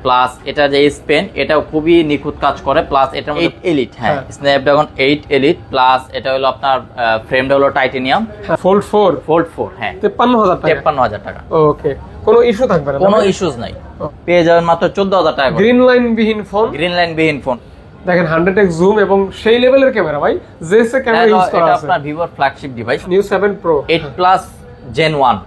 Plus এটা যে Spain এটাও খুবই নিখুঁত কাজ করে, প্লাস এটা 8 এলিট, হ্যাঁ স্ন্যাপড্রাগন 8 এলিট, প্লাস এটা হলো আপনার ফ্রেমটা হলো টাইটেনিয়াম ফোল্ড 4 হ্যাঁ 53000 টাকা। 53000 টাকা। ওকে, কোনো ইস্যু থাকবে না? কোনো ইস্যুস নাই, পেয়ে যাবেন মাত্র 14000 টাকা। গ্রিন লাইন বিহীন ফোন, গ্রিন লাইন বিহীন ফোন দেখেন 100x জুম এবং সেই লেভেলের ক্যামেরা ভাই, জেসে ক্যামেরা ইউজ করা এটা আছে। আপনার ভিভোর flagship device Neo 7 pro 8 plus gen 1,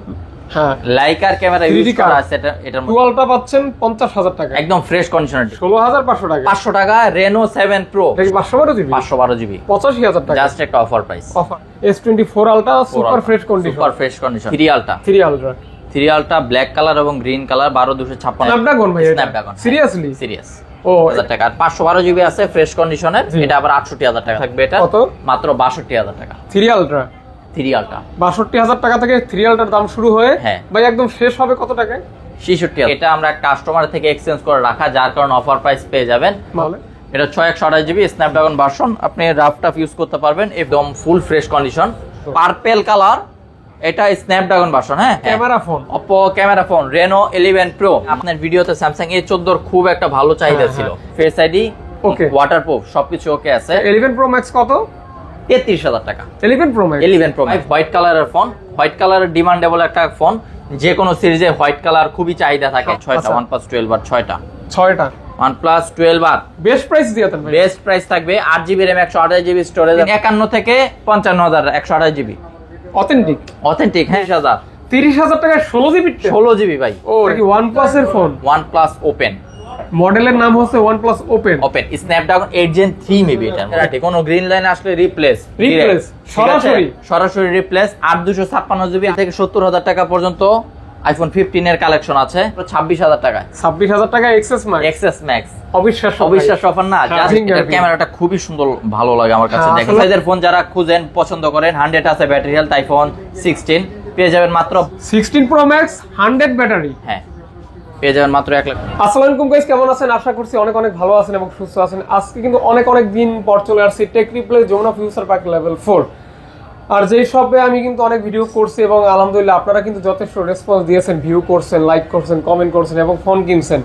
হ্যাঁ লাইকার ক্যামেরা ইউজ করা আছে এটার মধ্যে। টুয়ালটা পাচ্ছেন 50000 টাকা, একদম ফ্রেশ কন্ডিশনার। 16500 টাকা। 500 টাকা রেনো 7 প্রো, এটা কি 512 জিবি? 512 জিবি, 85000 টাকা জাস্ট একটা offer price. Offer. S24 ultra super fresh condition, super fresh condition. 3 ultra 3 ultra black colour এবং গ্রিন কালার, 12256 স্ন্যাপড্রাগন ভাই, স্ন্যাপড্রাগন সিরিয়াসলি সিরিয়াস। ও 1000 টাকা। আর 512 জিবি আছে ফ্রেশ কন্ডিশনের, এটা আবার 68000 টাকা থাকবে। এটা কত? মাত্র 62000 টাকা। 3 আলট্রা 3 আলট্রা 62000 টাকা থেকে 3 আলট্রার দাম শুরু হয়ে হ্যাঁ ভাই একদম শেষ হবে কত টাকায়? 66। এটা আমরা কাস্টমার থেকে এক্সচেঞ্জ করে রাখা, যার কারণে অফার প্রাইস পেয়ে যাবেন। মানে এটা 6128 জিবি স্ন্যাপড্রাগন ভার্সন, আপনি রাফ টাফ ইউজ করতে পারবেন, একদম full fresh condition, purple colour. এটা স্ন্যাপড্রাগন ভার্সন, হ্যাঁ camera phone, Oppo camera phone Reno 11 pro. আপনার ভিডিওতে স্যামসাং A14 এর খুব একটা ভালো চাহিদা ছিল। ফেস আইডি ওকে, ওয়াটারপ্রুফ, সবকিছু ওকে আছে। 11 প্রো ম্যাক্স কত? 33000 টাকা। 11 pro max 11 pro max white কালারের ফোন, হোয়াইট কালারের ডিমান্ডেবল একটা ফোন, যে কোনো সিরিজে হোয়াইট কালার খুবই চাহিদা থাকে। 6টা OnePlus 12 আর 6টা OnePlus 12 আর বেস্ট প্রাইস দিয়েছেন ভাই। বেস্ট প্রাইস থাকবে 8GB RAM 128GB স্টোরেজ, 51 থেকে 55000 128GB অথেন্টিক, হ্যাঁ 30000 টাকায় 16GB 16GB ভাই। ও এটা কি OnePlus এর ফোন? OnePlus Open, মডেলের নাম হচ্ছে OnePlus Open Snapdragon 8 Gen 3 maybe এটা। কোন গ্রিন লাইন আসলে রিপ্লেস সরাসরি রিপ্লেস। 8256GB থেকে 70000 টাকা পর্যন্ত আইফোন 15 এর কালেকশন আছে 26000 টাকায়। 26000 টাকা এক্সএস ম্যাক্স অবিশ্বাস অফার না, ক্যামেরাটা খুবই সুন্দর, ভালো লাগে আমার কাছে। দেখেন সাইজের ফোন যারা খুঁজেন, পছন্দ করেন, 100 আছে ব্যাটারি হেলথ, আইফোন 16 পেয়ে যাবেন মাত্র 16 প্রো ম্যাক্স 100 ব্যাটারি, হ্যাঁ পেয়ে যাবেন মাত্র 1 লাখ। আসসালামু আলাইকুম গাইস, কেমন আছেন? আশা করছি অনেক ভালো আছেন এবং সুস্থ আছেন। আজকে কিন্তু অনেক দিন পর চলে আসছি tech replay Jamuna future park level 4। আর যেই সবে আমি কিন্তু অনেক ভিডিও করছি এবং আলহামদুলিল্লাহ আপনারা কিন্তু যথেষ্ট রেসপন্স দিয়েছেন, ভিউ করছেন, লাইক করছেন, কমেন্ট করছেন এবং ফোন কিনছেন।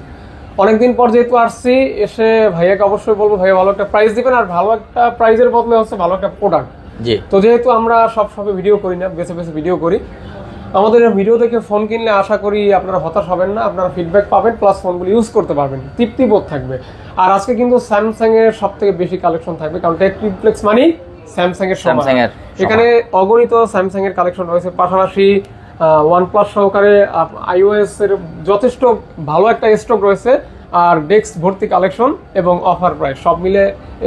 অনেকদিন পর যেহেতু আসছি, এসে ভাইয়াকে অবশ্যই বলবো ভাইয়া ভালো একটা প্রাইস দিবেন, আর ভালো একটা প্রাইজের বদলে হচ্ছে ভালো একটা প্রোডাক্ট। জি, তো যেহেতু আমরা সব ভিডিও করি না, বেছে ভিডিও করি, আমাদের ভিডিও দেখে ফোন কিনলে আশা করি আপনারা হতাশ হবেন না, আপনারা ফিডব্যাক পাবেন, প্লাস ফোনগুলো ইউজ করতে পারবেন, তৃপ্তি বোধ থাকবে। আর আজকে কিন্তু স্যামসাং এর সবথেকে বেশি কালেকশন থাকবে, কারণ টেক রিপ্লেক্স মানেই স্যামসাং এর সময়। এখানে অগণিত স্যামসাং এর কালেকশন রয়েছে, পাশাপাশি OnePlus সহকারে iOS এর যথেষ্ট ভালো একটা স্টক রয়েছে, আর ডেস্ক ভর্তি কালেকশন এবং অফার প্রাইস সব মিলে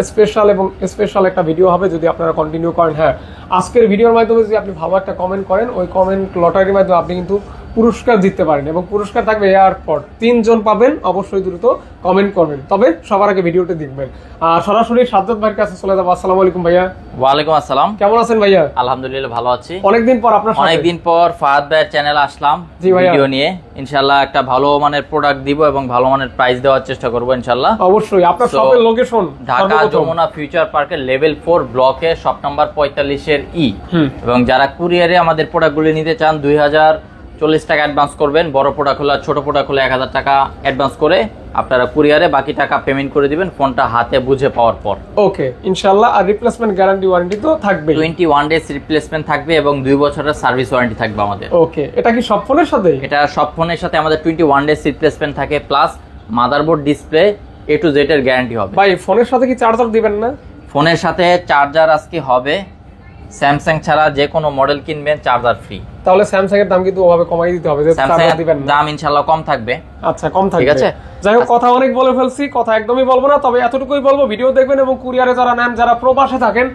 স্পেশাল একটা ভিডিও হবে যদি আপনারা কন্টিনিউ করেন। হ্যাঁ, আজকের ভিডিওর মাধ্যমে যদি আপনি ভালো একটা কমেন্ট করেন, ওই কমেন্ট লটারির মাধ্যমে আপনি কিন্তু পুরস্কার জিততে পারেন, এবং পুরস্কার থাকবে এয়ারপড। 3 জন পাবেন, অবশ্যই দ্রুত কমেন্ট করবেন, তবে সবার আগে ভিডিওটি দেখবেন। আর সরাসরি সাজ্জাদ ভাইয়ের কাছে চলে যাবো। আসসালামু আলাইকুম ভাইয়া। ওয়ালাইকুম আসসালাম, কেমন আছেন ভাইয়া? আলহামদুলিল্লাহ ভালো আছি। অনেকদিন পর আপনার সাথে, অনেকদিন পর ফাহাদ ভাইয়ের চ্যানেলে আসলাম ভিডিও নিয়ে। ইনশাআল্লাহ একটা ভালো মানের প্রোডাক্ট দিব এবং ভালো মানের প্রাইস দেওয়ার চেষ্টা করব ইনশাআল্লাহ। অবশ্যই। আপনার শপের লোকেশন ঢাকা যমুনা ফিউচার পার্কের লেভেল 4 ব্লকে শপ নাম্বার 45 এর ই। এবং যারা কুরিয়ারে আমাদের প্রোডাক্টগুলো নিতে চান 2040 টাকা অ্যাডভান্স করবেন, বড় প্রোডাক্ট হলে, ছোট প্রোডাক্ট হলে 1000 টাকা অ্যাডভান্স করে আপনারা কুরিয়ারে বাকি টাকা পেমেন্ট করে দিবেন ফোনটা হাতে বুঝে পাওয়ার পর। ওকে, ইনশাআল্লাহ। আর রিপ্লেসমেন্ট গ্যারান্টি ওয়ারেন্টি তো থাকবে, 21 ডেজ রিপ্লেসমেন্ট থাকবে এবং 2 বছরের সার্ভিস ওয়ারেন্টি থাকবে আমাদের। ওকে, এটা কি সব ফোনের সাথে? এটা সব ফোনের সাথে আমাদের 21 ডেজ রিপ্লেসমেন্ট থাকে, plus motherboard, display, A to Z এর গ্যারান্টি হবে। ভাই ফোনের সাথে কি চার্জার দিবেন না? ফোনের সাথে চার্জার আজকে হবে, স্যামসাং ছাড়া যে কোনো মডেল কিনবেন চার্জার ফ্রি। তাহলে স্যামসাং এর দাম কিন্তু ওভাবে কমাই দিতে হবে, যে চার্জার দিবেন না। দাম ইনশাআল্লাহ কম থাকবে। আচ্ছা, কম থাকবে, ঠিক আছে। যাই হোক, কথা অনেক বলে ফেলছি, কথা একদমই বলবো না, তবে এতটুকুই বলবো, ভিডিও দেখবেন এবং কুরিয়ারে যারা নেন, যারা প্রবাসে থাকেন,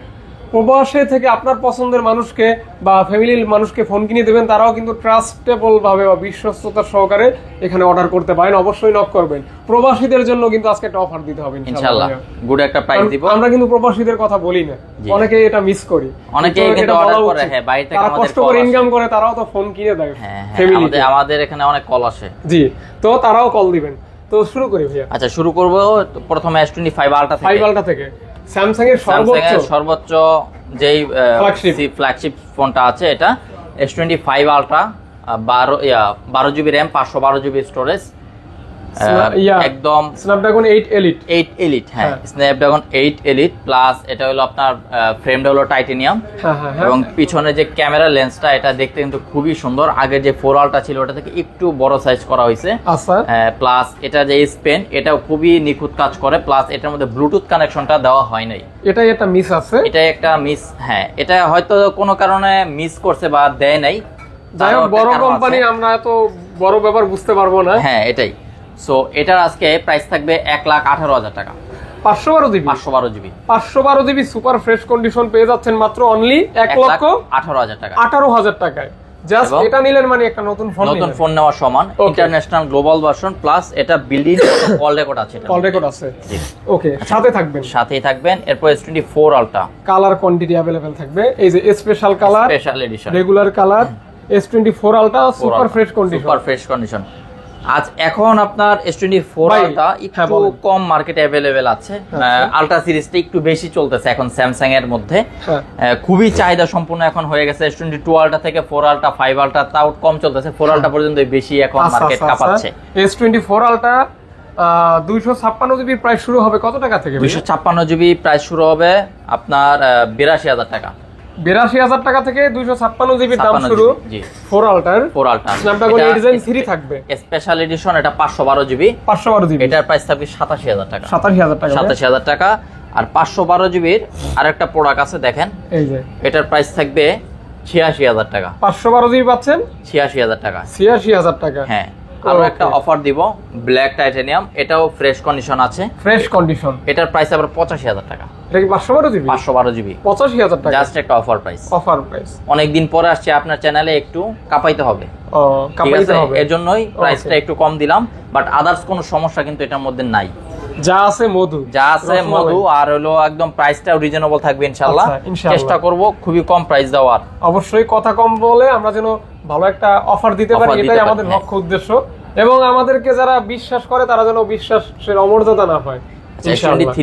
প্রবাসে থেকে আপনার পছন্দের মানুষকে বা ফ্যামিলির মানুষকে ফোন কিনে দেবেন, তারাও কিন্তু ট্রাস্টেবল ভাবে বা বিশ্বস্ততার সহকারে এখানে অর্ডার করতে পারেন। অবশ্যই নক করবেন। প্রবাসীদের জন্য কিন্তু আজকে একটা অফার দিতে হবে ইনশাআল্লাহ, গুড একটা প্রাইস দিব। আমরা কিন্তু প্রবাসীদের কথা বলি না, অনেকে এটা মিস করি, অনেকে কিন্তু অর্ডার করে, হ্যাঁ বাইরে থেকে আমাদের কষ্ট করে ইনকাম করে, তারাও তো ফোন কিনে দেয় ফ্যামিলিতে। আমাদের এখানে অনেক কল আসে, জি, তো তারাও কল দিবেন। তো শুরু করি ভাইয়া। আচ্ছা, শুরু করব প্রথমে S25 আলট্রা থেকে। স্যামসাং এর সর্বোচ্চ যেই ফ্ল্যাগশিপ ফোনটা আছে, এটা S25 ultra, 12 GB RAM, 512 GB storage, একদম স্ন্যাপড্রাগন 8 এলিট 8 এলিট, হ্যাঁ স্ন্যাপড্রাগন 8 এলিট প্লাস এটা হলো আপনার ফ্রেমটা হলো টাইটেনিয়াম এবং পিছনে যে ক্যামেরা লেন্সটা এটা দেখতে কিন্তু খুবই সুন্দর। আগে যে 4 আলটা ছিল ওটা থেকে একটু বড় সাইজ করা হয়েছে। আচ্ছা, প্লাস এটা যে স্পেন এটাও খুবই নিখুঁত কাজ করে, প্লাস এটার মধ্যে ব্লুটুথ কানেকশনটা দেওয়া হয় নাই, এটাই একটা মিস আছে, এটাই একটা মিস। হ্যাঁ এটা হয়তো কোনো কারণে মিস করছে বা দেয় নাই, যাই হোক বড় কোম্পানি আমরা তো বড় ব্যাপার বুঝতে পারবো না। হ্যাঁ এটাই। সো এটার আজকে প্রাইস থাকবে 1,18,000 টাকা। 512 GB 512 GB super fresh condition পেয়ে যাচ্ছেন মাত্র অনলি 1,18,000 টাকা, 18,000 টাকায়। জাস্ট এটা নিলেন মানে একটা নতুন ফোন নেওয়ার সমান। ইন্টারন্যাশনাল গ্লোবাল ভার্সন প্লাস এটা বিল্ডিং কল রেকর্ড আছে, কল রেকর্ড আছে। ওকে, সাথেই থাকবেন। এরপর S24 ultra colour quantity available থাকবে, এই যে special colour, special edition, regular colour, S24 ultra super fresh condition. আজ এখন আপনার S24 আলট্রা একটু কম মার্কেটে अवेलेबल আছে। আলট্রা সিরিজটা একটু বেশি চলতেছে এখন স্যামসাং এর মধ্যে, খুবই চাহিদা সম্পূর্ণ এখন হয়ে গেছে। S22 আলট্রা থেকে 4 আলট্রা 5 আলট্রা তাও কম চলতেছে, 4 আলট্রা পর্যন্ত বেশি এখন মার্কেট কাঁপাচ্ছে। S24 আলট্রা 256 জিবি প্রাইস শুরু হবে কত টাকা থেকে? 256 জিবি প্রাইস শুরু হবে আপনার 82,000 টাকা। 82,000 টাকা থেকে 256 জিবি দাম শুরু। 4 আলট্রা স্ন্যাপড্রাগন 8 জেন 3 থাকবে, স্পেশাল এডিশন, এটা 512 জিবি। এটার প্রাইস থাকবে 87,000 টাকা। 87,000 টাকা। আর 512 জিবির আরেকটা প্রোডাক্ট আছে দেখেন, এই যে এটার প্রাইস থাকবে 86,000 টাকা। 512 জিবি পাচ্ছেন 86,000 টাকা। 86,000 টাকা, হ্যাঁ। আরো একটা অফার দিব, ব্ল্যাক টাইটানিয়াম, এটাও ফ্রেশ কন্ডিশন আছে, এটার প্রাইস আবার 85,000 টাকা। এটা কি 512 জিবি? 512 জিবি 85,000 টাকা, জাস্ট একটা অফার প্রাইস। অনেকদিন পরে আসছে আপনার চ্যানেলে, একটু কাপাইতে হবে, এর জন্যই প্রাইসটা একটু কম দিলাম। বাট আদার্স কোনো সমস্যা কিন্তু এটার মধ্যে নাই, যা আছে মধু আর হলো একদম প্রাইসটাও রিজনেবল থাকবে ইনশাআল্লাহ। চেষ্টা করব খুবই কম প্রাইস দেওয়ার, অবশ্যই কথা কম বলে আমরা যেন ভালো একটা অফার দিতে পারি, এটাই আমাদের লক্ষ্য উদ্দেশ্য। এবং আমাদেরকে যারা বিশ্বাস করে তারা যেন বিশ্বাসের অমর্যাদা না পায়। ইনশাআল্লাহ।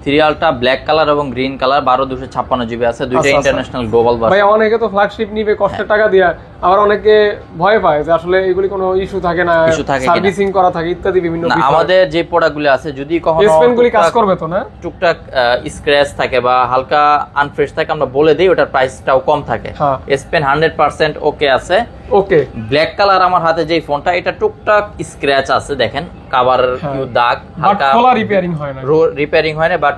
3 আলট্রা ব্ল্যাক কালার এবং গ্রিন কালার, 12/256 জিবি আছে, দুইটা ইন্টারন্যাশনাল গ্লোবাল ভার্সন। ভাই অনেকে তো ফ্ল্যাগশিপ নিবে কষ্টের টাকা দিয়ে, আবার অনেকে ভয় পায় যে আসলে এগুলি কোনো ইস্যু থাকে না, সার্ভিসিং করা থাকে ইত্যাদি বিভিন্ন বিষয়। আমাদের যে প্রোডাক্টগুলো আছে যদি কখনো স্পেনগুলি কাজ করবে তো না, টুকটাক স্ক্র্যাচ থাকে বা হালকা আনফ্রেশ থাকে, আমরা বলে দেই, ওটার প্রাইসটাও কম থাকে। স্পেন 100% ওকে আছে। ওকে, ব্ল্যাক কালার আমার হাতে যেই ফোনটা, এটা টুকটাক স্ক্র্যাচ আছে দেখেন, কভারের কিছু দাগ, হালকা রিপেয়ারিং হয় না। বাট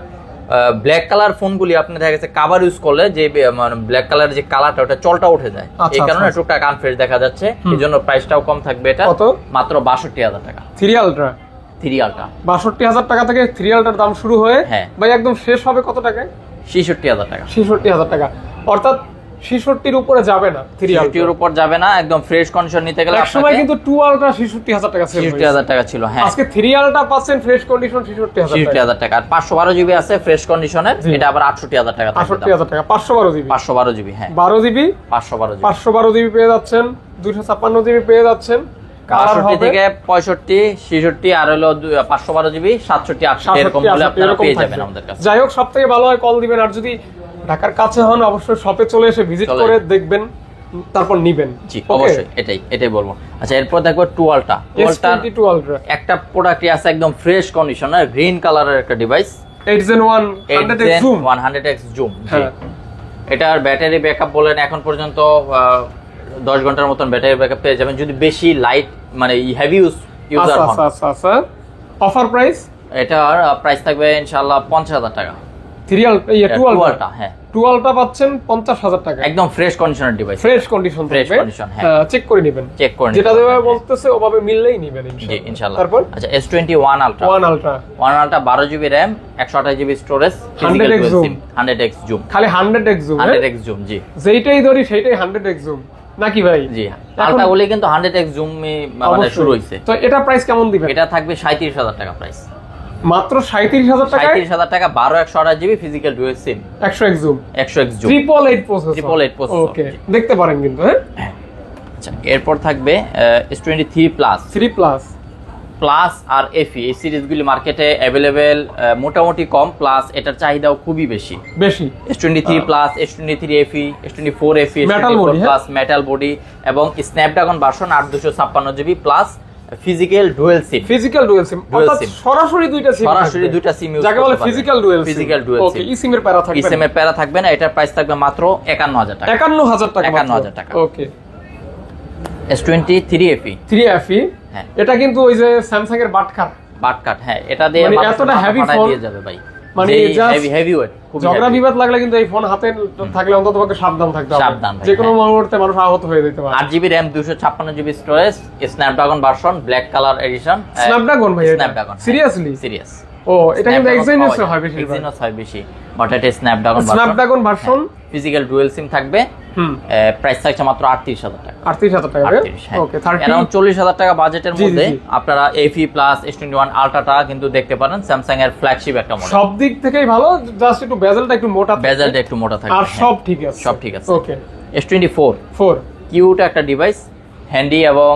ব্ল্যাক কালার ফোনগুলি আপনি দেখা গেছে কভার ইউজ করলে যে মানে ব্ল্যাক কালার যে কালারটা ওটা চলটা উঠে যায়, এই কারণে টুকটাক আনফ্রেশ দেখা যাচ্ছে, এজন্য প্রাইসটাও কম থাকবে। এটা মাত্র 62,000 টাকা। 3 আলট্রা 62,000 টাকা থেকে 3 আলট্রার দাম শুরু হয়ে ভাই একদম শেষ হবে কত টাকায়? 66,000 টাকা। 66,000 টাকা, অর্থাৎ 66 উপরে যাবে না, 3 আলট্রার উপর যাবে না। একদম ফ্রেশ কন্ডিশন নিতে গেলে একসময় কিন্তু 2 আলট্রা 66,000 টাকা ছিল, 66,000 টাকা ছিল। হ্যাঁ, আজকে 3 আলট্রা পাচ্ছেন ফ্রেশ কন্ডিশন 66,000 টাকা। আর 512 জিবি আছে ফ্রেশ কন্ডিশনের, এটা আবার 68,000 টাকা। 68,000 টাকা 512 জিবি, হ্যাঁ 12 জিবি 512 জিবি পেয়ে যাচ্ছেন, 256 জিবি পেয়ে যাচ্ছেন। 65 থেকে 65, 66 আর হলো 512 জিবি 67, 68 এরকম বলে আপনারা পেয়ে যাবেন আমাদের কাছে। যাই হোক, সবথেকে ভালো হয় কল দিবেন, আর যদি ঢাকার কাছে হন অবশ্যই শপে চলে এসে ভিজিট করে দেখবেন, তারপর নিবেন। জি অবশ্যই, এটাই বলবো। আচ্ছা, এরপর দেখো 2 আলট্রা। একটা প্রোডাক্টই আছে একদম ফ্রেশ কন্ডিশনের, গ্রিন কালারের একটা ডিভাইস, 8 Gen 1 100x জুম। এটার ব্যাটারি ব্যাকআপ বলেন এখন পর্যন্ত 10 ঘন্টার মতন ব্যাটারি ব্যাকআপ পেয়ে যাবেন যদি বেশি লাইট মানে হেভি ইউজার হন। আচ্ছা, অফার প্রাইস, এটার প্রাইস থাকবে ইনশাআল্লাহ 50,000 টাকা। 3 আলট্রা 2 আলট্রা, হ্যাঁ 2 আলট্রা পাচ্ছেন 50,000 টাকা, একদম ফ্রেশ কন্ডিশনের ডিভাইস, ফ্রেশ কন্ডিশন, হ্যাঁ চেক করে নেবেন, যেটা দেওয়া বলতেছে ওভাবে মিললেই নেবেন ইনশাআল্লাহ। তারপর আচ্ছা, S21 ultra 1 ultra 12 GB RAM, 128 GB storage, 100x zoom, খালি 100x জুম, 100x জুম। জি, যেইটাই ধরি সেইটাই 100x জুম নাকি ভাই? জি, আলট্রা বলে কিন্তু 100x জুম মানে শুরু হইছে। তো এটা প্রাইস কেমন দিবেন? এটা থাকবে 37,000 টাকা প্রাইস, মাত্র 37,000 টাকা। 37,000 টাকা, 12 128 জিবি ফিজিক্যাল ডুয়াল সিম, 100x জুম, 888 প্রসেসর। ওকে, দেখতে পারেন কিন্তু। হ্যাঁ, আচ্ছা, এরপর থাকবে S23 প্লাস, 3 প্লাস প্লাস আর FE, এই সিরিজগুলি মার্কেটে अवेलेबल মোটামুটি কম, প্লাস এটার চাহিদাও খুবই বেশি। S23 plus, S23 FE, S24 FE, S24 plus metal body এবং Snapdragon version 8256 GB plus physical dual SIM. Physical dual SIM অর্থাৎ সরাসরি দুইটা সিম, সরাসরি দুইটা সিম ইউজ যাকে বলে physical dual SIM. Physical dual ওকে, ই সিমের প্যারা থাকবে না। ই সিমের প্যারা থাকবে না। এটার প্রাইস থাকবে মাত্র 51000 টাকা। 51000 টাকা। 51000 টাকা। ওকে। S23 FE 3FE, হ্যাঁ, এটা কিন্তু ওই যে স্যামসাং এর বাটকার বাটকাট। হ্যাঁ, এটা দিয়ে মানে এতটা হেভি ফোন দিয়ে যাবে ভাই, মানে হেভি ওয়েট, খুব ঝগড়া বিবাদ লাগলে কিন্তু এই ফোন হাতে থাকলে অন্তত পক্ষে সাবধান থাকতে হবে। সাবধান ভাই, যে কোনো মুহূর্তে মানুষ আহত হয়ে যেতে পারে। 8GB RAM 256GB storage, Snapdragon version, black colour addition. Snapdragon ভাই, স্ন্যাপড্রাগন সিরিয়াসলি? সিরিয়াস। ও, এটা কিন্তু এক্সিনোস হয় বেশি। এক্সিনোস হয় বেশি, বাট এটা Snapdragon version. Snapdragon version, physical dual SIM থাকবে। প্রাইস থাকছে মাত্র 38000 টাকা। 38000 টাকা। ওকে, 30 40000 টাকা বাজেটের মধ্যে আপনারা FE প্লাস S21 আলট্রাটা কিন্তু দেখতে পারেন। স্যামসাং এর ফ্ল্যাগশিপ একটা মডেল, সব দিক থেকেই ভালো, জাস্ট একটু বেজেলটা একটু মোটা, বেজেলটা একটু মোটা থাকে, আর সব ঠিক আছে, সব ঠিক আছে। ওকে। S24 কিউট একটা ডিভাইস, হ্যান্ডি এবং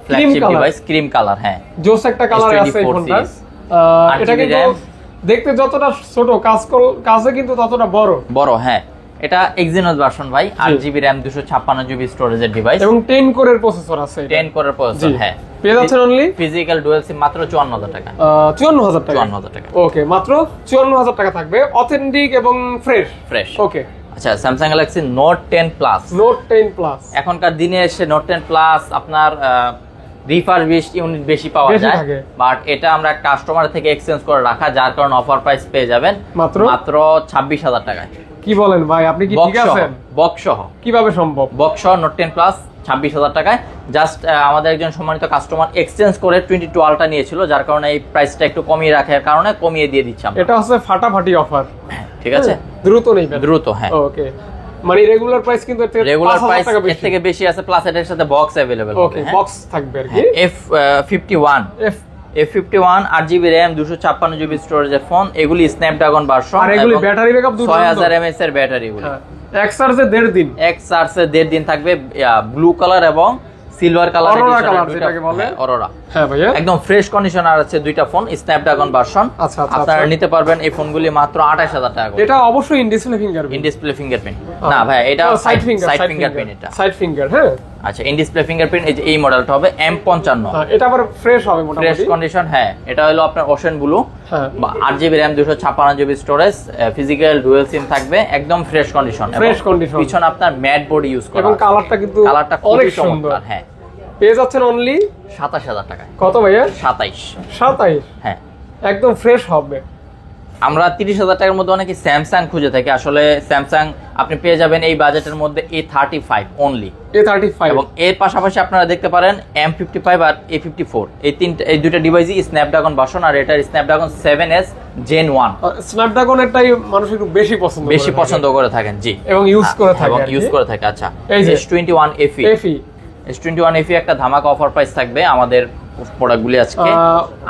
ফ্ল্যাগশিপ ডিভাইস, ক্রিম কালার। হ্যাঁ, জোস একটা কালার আছে এই ফোনটা। এটা কিন্তু দেখতে যতটা ছোট, কাজে কিন্তু ততটা বড়। হ্যাঁ, এটা এক্সিনোস ভার্সন ভাই, 8GB RAM 256GB স্টোরেজের ডিভাইস এবং 10 কোরের প্রসেসর আছে। 10 কোরের প্রসেসর। হ্যাঁ, পেয়ে যাচ্ছেন অনলি ফিজিক্যাল ডুয়াল সিম মাত্র 54000 টাকা। 54000 টাকা। 54000 টাকা। ওকে, মাত্র 54000 টাকা থাকবে, অথেন্টিক এবং ফ্রেশ। ওকে। আচ্ছা, Samsung Galaxy note 10 plus. Note 10 plus এখনকার দিনে এসে নোট 10 প্লাস আপনার রিফারবিশড ইউনিট বেশি পাওয়া যায়, বাট এটা আমরা কাস্টমার থেকে এক্সচেঞ্জ করে রাখা, যার কারণে অফার প্রাইস পেয়ে যাবেন মাত্র 26000 টাকায়। কি বলেন ভাই, আপনি কি ঠিক আছেন? বক্স সহ কিভাবে সম্ভব? বক্স সহ নোট 10 প্লাস 26000 টাকায়। জাস্ট আমাদের একজন সম্মানিত কাস্টমার এক্সচেঞ্জ করে 22 আলট্রা নিয়েছিল, যার কারণে এই প্রাইসটা একটু কমিয়ে রাখার কারণে কমিয়ে দিয়ে দিচ্ছি আমরা। এটা হচ্ছে ফাটাফাটি অফার, ঠিক আছে? দ্রুত নেবেন, দ্রুত। হ্যাঁ, ওকে। মানে রেগুলার প্রাইস কিন্তু রেগুলার প্রাইস এর থেকে বেশি আছে, প্লাস এর সাথে বক্স अवेलेबल হবে। ওকে, বক্স থাকবে আর কি। F51 F51 8GB RAM 256GB স্টোরেজের ফোন, এগুলি স্ন্যাপড্রাগন ভার্সন, আর এগুলি ব্যাটারি ব্যাকআপ 6000 mAh এর ব্যাটারি। এগুলি এক চার্জে 1.5 দিন, এক চার্জে 1.5 দিন থাকবে। ব্লু কালার এবং সিলভার কালার এডিশন, যেটাকে বলে অরোরা। হ্যাঁ ভাইয়া, একদম ফ্রেশ কন্ডিশনার আছে দুইটা ফোন, স্ন্যাপড্রাগন ভার্সন। আপনারা নিতে পারবেন এই ফোনগুলি মাত্র 28000 টাকা। এটা অবশ্যই in display fingerprint. In display fingerprint না ভাই, এটা সাইড ফিঙ্গারপ্রিন্ট। এটা সাইড ফিঙ্গার। হ্যাঁ, আচ্ছা, ইন ডিসপ্লে ফিঙ্গারপ্রিন্ট। এই মডেলটা হবে M55। এটা আবার ফ্রেশ হবে, মোটামুটি ফ্রেশ কন্ডিশন। হ্যাঁ, এটা হলো আপনার ocean blue, 8GB RAM 256GB storage, physical dual SIM থাকবে, একদম ফ্রেশ কন্ডিশন। পিছনে আপনার ম্যাট বডি ইউজ করা, এবং কালারটা কিন্তু অনেক সুন্দর। হ্যাঁ, পেয়ে যাচ্ছেন অনলি 27000 টাকায়। কত ভাইয়া? 27। হ্যাঁ, একদম ফ্রেশ হবে। আমরা 30000 টাকার মধ্যে অনেকে স্যামসাং খুঁজে থাকি, আসলে স্যামসাং আপনি পেয়ে যাবেন এই বাজেটের মধ্যে A35 অনলি। A35 এবং এর পাশাপাশি আপনারা দেখতে পারেন M55 আর A54, এই দুটো ডিভাইসই স্ন্যাপড্রাগন ভার্সন, আর এটা স্ন্যাপড্রাগন 7S Gen 1। স্ন্যাপড্রাগনেরটাই মানুষ একটু বেশি পছন্দ করে থাকেন। জি, এবং ইউজ করে থাকে। আচ্ছা, S21 FE S21 FE একটা ধামাকা অফার প্রাইস থাকবে আমাদের প্রোডাক্টগুলি আজকে।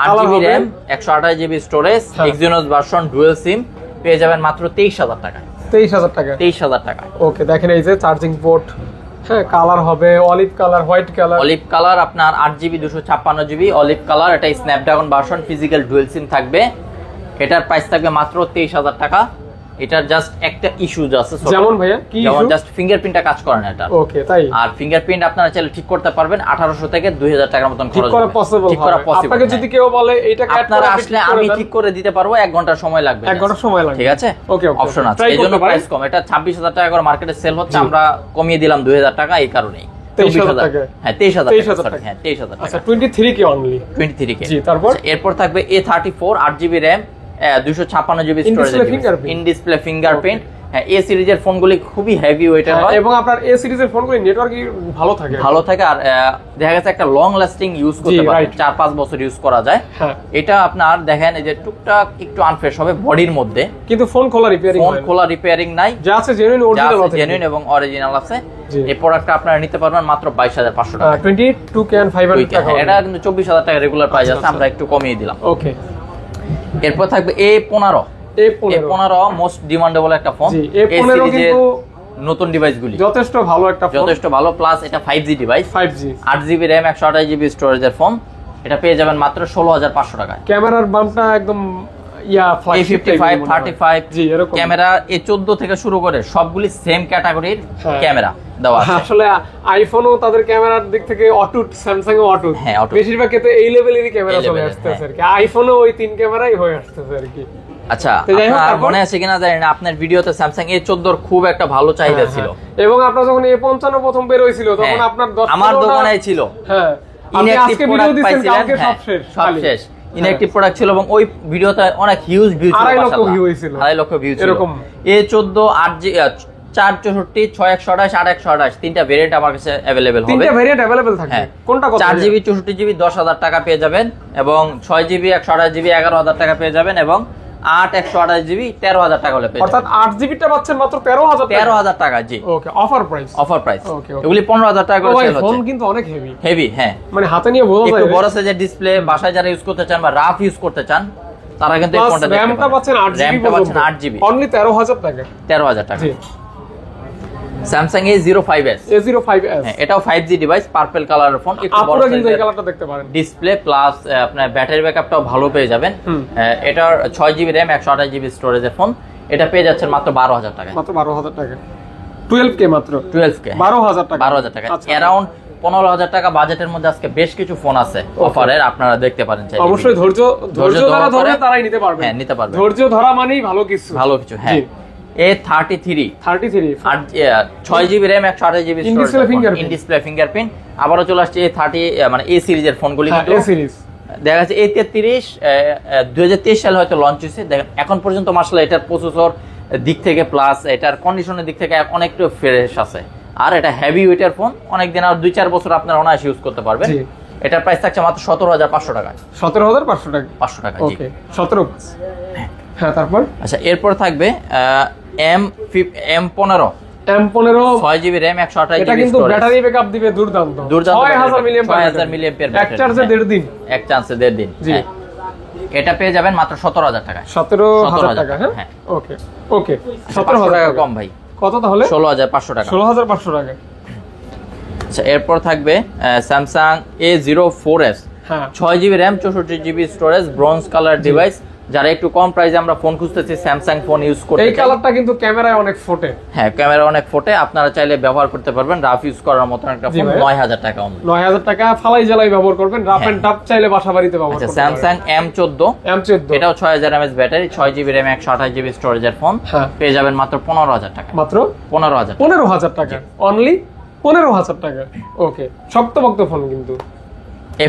8GB RAM 128GB storage, Exynos version, dual SIM, পেয়ে যাবেন মাত্র 23000 টাকায়। 23000 টাকা। ওকে, দেখেন এই যে চার্জিং পোর্ট। হ্যাঁ, কালার হবে olive colour, white colour. Olive colour আপনার 8GB 256GB অলিভ কালার, এটা Snapdragon version, physical dual SIM থাকবে। এটার প্রাইস থাকবে মাত্র 23000 টাকা। এটার জাস্ট একটা ইস্যু আছে, যেমন ভাইয়া কি ইস্যু? যেমন জাস্ট ফিঙ্গারপ্রিন্টটা কাজ করে না এটা। ওকে, তাই? আর ফিঙ্গারপ্রিন্ট আপনারা চাইলে ঠিক করতে পারবেন, 1800 থেকে 2000 টাকার মতন খরচ হবে। ঠিক করা পসিবল। আপনাকে যদি কেউ বলে এইটা আপনারা আসলে আমি ঠিক করে দিতে পারবো, 1 ঘন্টা সময় লাগবে। 1 ঘন্টা সময় লাগবে, ঠিক আছে? ওকে, অপশন আছে, এইজন্য প্রাইস কম। এটা 26000 টাকা করে মার্কেটে সেল হচ্ছে, আমরা কমিয়ে দিলাম 2000 টাকা এই কারণেই। 23000 টাকা। হ্যাঁ, 23000 টাকা। হ্যাঁ, 23000 টাকা। আচ্ছা, 23 কে অনলি। 23 কে। জি, তারপর এরপর থাকবে A34 8GB RAM 256GB storage, in display fingerprint. হ্যাঁ, এ সিরিজের ফোনগুলি খুবই হেভি ওয়েটের হয়, এবং আপনার এ সিরিজের ফোনগুলি নেটওয়ার্ক ভালো থাকে, আর দেখা গেছে একটা লং লাস্টিং ইউজ করতে পারে, 4-5 বছর ইউজ করা যায়। এটা আপনার দেখেন এই যে টুকটাক একটু আনফ্রেশ হবে বডির মধ্যে, কিন্তু ফোন খোলা রিপেয়ারিং নাই, যা আছে জেনুইন এবং অরিজিনাল আছে। এই প্রোডাক্টটা আপনারা নিতে পারবেন মাত্র 22500 টাকা। 22 ক্যান 500 টাকা। এটা কিন্তু 24000 টাকা রেগুলার প্রাইস আছে, আমরা একটু কমিয়ে দিলাম। ওকে, এরপর থাকবে A15 মোস্ট ডিমান্ডেবল একটা ফোন। A15 কিন্তু নতুন ডিভাইসগুলি যথেষ্ট ভালো একটা ফোন, যথেষ্ট ভালো, প্লাস এটা 5G device, 8GB RAM 128GB স্টোরেজের ফোন। এটা পেয়ে যাবেন মাত্র 16500 টাকায়। ক্যামেরার বাম্পটা একদম ইয়া ফ্ল্যাগশিপ A55 35 জি এরকম ক্যামেরা A14 থেকে শুরু করে সবগুলি সেম ক্যাটাগরির ক্যামেরা দেওয়া আছে। আসলে আইফোনও তাদের ক্যামেরার দিক থেকে অটুট, স্যামসাং ও অটুট, হ্যাঁ অটুট, বেশিরভাগ ক্ষেত্রে এই লেভেলেরই ক্যামেরা এই চলে level-এর, আসতেছে আর কি। আইফোনও ওই 3 ক্যামেরাই হয়ে আসতেছে আর কি। আচ্ছা তো যাই হোক, আপনার তারপর? মনে আছে কিনা জানি না, আপনার ভিডিওতে স্যামসাং A14 এর খুব একটা ভালো চাহিদা ছিল, এবং আপনার যখন A55 প্রথম বের হইছিল তখন হ্যাঁ, আপনার 10 আমার দোকানেই ছিল। হ্যাঁ আপনি ইনঅ্যাক্টিভ আজকে ভিডিও প্রোডাক্ট দিছেন, পাইছিলেন, কালকে হ্যাঁ, সব শেষ সব খালি। শেষ। ইনঅ্যাক্টিভ প্রোডাক্ট ছিল এবং ওই ভিডিওতে অনেক হিউজ ভিউ ছিল, 2.5 লক্ষ মাশাআল্লাহ। ভিউ হয়েছিল, 2.5 লক্ষ ভিউ ছিল এরকম। A14 8GB 464 6128 8128 তিনটা ভেরিয়েন্ট আমার কাছে अवेलेबल হবে। তিনটা ভেরিয়েন্ট अवेलेबल থাকবে, হ্যাঁ, কোনটা কত? 4GB 64GB 10000 টাকা পেয়ে যাবেন এবং 6GB 128GB 11000 টাকা পেয়ে যাবেন এবং 8 128GB 13000 টাকা হলে পেয়ে যাবেন। অর্থাৎ 8GB টা পাচ্ছেন মাত্র 13000 টাকা। 13000 টাকা, জি okay, offer price. Offer price. Okay, এগুলি 15000 টাকা করে সেল ফোন হচ্ছে। কিন্তু অনেক হেভি হেভি, হ্যাঁ, মানে হাতে নিয়ে বোঝা যায়। একটু বড় সাইজের ডিসপ্লে বাসায় যারা ইউজ করতে চান বা রাফ ইউজ করতে চান তারা কিন্তু এই ফোনটা দেখতে পারেন। র‍্যামটা পাচ্ছেন 8GB, র‍্যামটা পাচ্ছেন 8GB, অনলি 13000 টাকা। 13000 টাকা। জি, স্যামসাং A05s, A05s, হ্যাঁ, এটাও 5G ডিভাইস, পার্পল কালারের ফোন, একটু বড় আপনারা কিন্তু এই সাইজের কালারটা দেখতে পারেন। ডিসপ্লে প্লাস আপনার ব্যাটারি ব্যাকআপটাও ভালো পেয়ে যাবেন। এটার 6GB র‍্যাম 128GB স্টোরেজের ফোন, এটা পেয়ে যাচ্ছেন মাত্র 12000 টাকা। মাত্র 12000 টাকা, 12K মাত্র, 12K, 12000 টাকা, 12000 টাকা। আচ্ছা। অ্যারাউন্ড 15000 টাকা বাজেটের মধ্যে আজকে বেশ কিছু ফোন আছে অফারের, আপনারা দেখতে পারেন চাইলে। অবশ্যই ধৈর্য যারা ধরে তারাই নিতে পারবে। হ্যাঁ, নিতে পারবে। ধৈর্য ধরা মানেই ভালো কিছু, ভালো কিছু, হ্যাঁ। A33 6GB RAM 128GB In display fingerprint। In display fingerprint. আবারও চলে আসছে A30 মানে A সিরিজের ফোনগুলি, হ্যাঁ, কিন্তু A সিরিজ দেখা যাচ্ছে A33 2023 সালে হয়তো লঞ্চ হয়েছে। দেখেন এখন পর্যন্ত মাশাআল্লাহ এটার প্রসেসর দিক থেকে প্লাস এটার কন্ডিশনের দিক থেকে অনেকটা ফ্রেশ আছে। আর এটা হেভি ওয়েটের ফোন, অনেকদিন আর 2-4 বছর আপনারা অনায়াসে ইউজ করতে পারবেন। জি। এটার প্রাইস থাকছে মাত্র 17500 টাকা। 17500 টাকা, 500 টাকা, জি। ওকে, 17। হ্যাঁ, তারপর আচ্ছা, এরপর থাকবে M15 M15 6GB RAM 128GB এটা কিন্তু স্টোরেজ। ব্যাটারি ব্যাকআপ দিবে দুর্দান্ত, 6000 মিলিঅ্যাম্পিয়ার, এক চার্জে 1.5 দিন, এক চান্সে 1.5 দিন, জি। হ্যাঁ। এটা পেয়ে যাবেন মাত্র 17000 টাকা। 17000 টাকা, হ্যাঁ। হ্যাঁ, ওকে ওকে, 17000 টাকা কম ভাই। কত তাহলে? 16500 টাকা। 16500 টাকা। আচ্ছা, এরপর থাকবে স্যামসাং A04s, হ্যাঁ, 6GB RAM 64GB storage, bronze colour device. যারা একটু কম প্রাইসে আমরা ফোন খুঁজতেছি, স্যামসাং ফোন ইউজ করতে এই কালারটা কিন্তু ক্যামেরায় অনেক ফোটে। হ্যাঁ, ক্যামেরা অনেক ফোটে, আপনারা চাইলে ব্যবহার করতে পারবেন। রাফ ইউজ করার মতো একটা জি ফোন, ভাই। 9000 টাকা অনলি। 9000 টাকা ফালাই জ্বালাই ব্যবহার করবেন, রাফ এন্ড টাফ চাইলে বাসা বাড়িতে ব্যবহার আচ্ছা, করতে স্যামসাং M14, M14 এটাও 6000 mAh battery, 6GB RAM 128GB স্টোরেজের ফোন, হ্যাঁ। পেয়ে যাবেন মাত্র 15000 টাকা। মাত্র 15000 টাকা, অনলি 15000 টাকা। ওকে, শক্তপোক্ত ফোন কিন্তু।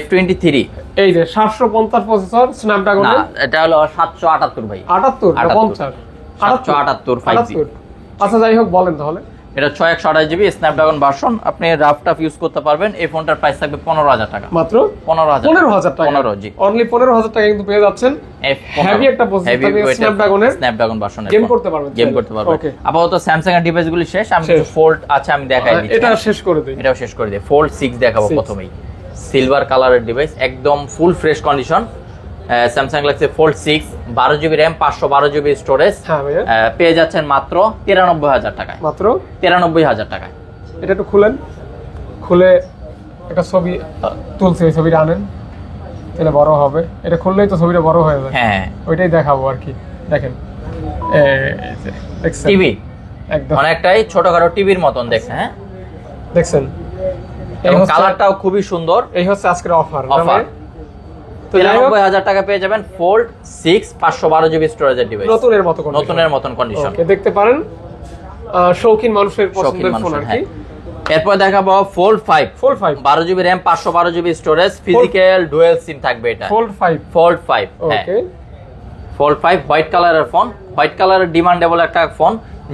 F23, এই যে 750 প্রসেসর, স্ন্যাপড্রাগন না এটা হলো 778 ভাই। 78 না 50? 778 5G। আচ্ছা, যাই হোক, বলেন তাহলে। এটা 6128GB স্ন্যাপড্রাগন ভার্সন, আপনি রাফ টাফ ইউজ করতে পারবেন। এই ফোনটার প্রাইস থাকবে 15000 টাকা। মাত্র 15000 টাকা, 15, জি। অনলি 15000 টাকা কিন্তু পেয়ে যাচ্ছেন। F15 হেভি একটা প্রসেসর থাকবে, স্ন্যাপড্রাগন ভার্সনের গেম করতে পারবেন, গেম করতে পারবেন। ওকে, আপাতত স্যামসাং এর ডিভাইসগুলি শেষ, আমি কিছু ফোল্ড আছে আমি দেখাই দিচ্ছি। এটা শেষ করে দেই, এটাও শেষ করে দিই। ফোল্ড 6 দেখাবো 6 প্রথমেই। সিলভার কালারের ডিভাইস, একদম full fresh condition. Samsung Galaxy fold 6, 12GB RAM 512GB storage, হ্যাঁ ভাইয়া, পেয়ে যাচ্ছেন মাত্র 93000 টাকায়। মাত্র 93000 টাকায়। এটা একটু খুলেন, খুলে একটা ছবি তুলছে, ওই ছবিটা আনেন, তাহলে বড় হবে। এটা খুললেই তো ছবিটা বড় হয়ে যায়, হ্যাঁ, ওইটাই দেখাবো আর কি। দেখেন, দেখছেন, টিভি একদম অনেকটাই ছোটখাটো টিভির মতন দেখছে, হ্যাঁ। দেখছেন, এবং কালারটাও খুবই সুন্দর। এই হচ্ছে আজকের অফার। অফার তো যাই হোক, 93000 টাকা পেয়ে যাবেন ফোল্ড 6 512GB স্টোরেজের ডিভাইস, নতুনের মতো condition। নতুনের মতন কন্ডিশন। ওকে, দেখতে পারেন, শৌখিন মানুষের পছন্দের ফোন আর কি। এরপর দেখাবো Fold 5, Fold 5, 12GB RAM 512GB storage, physical dual SIM থাকবে এটা। ফোল্ড 5, ফোল্ড 5, হ্যাঁ, ওকে, ফোল্ড 5 হোয়াইট কালারের ফোন। হোয়াইট কালারের ডিমান্ডেবল একটা ফোন,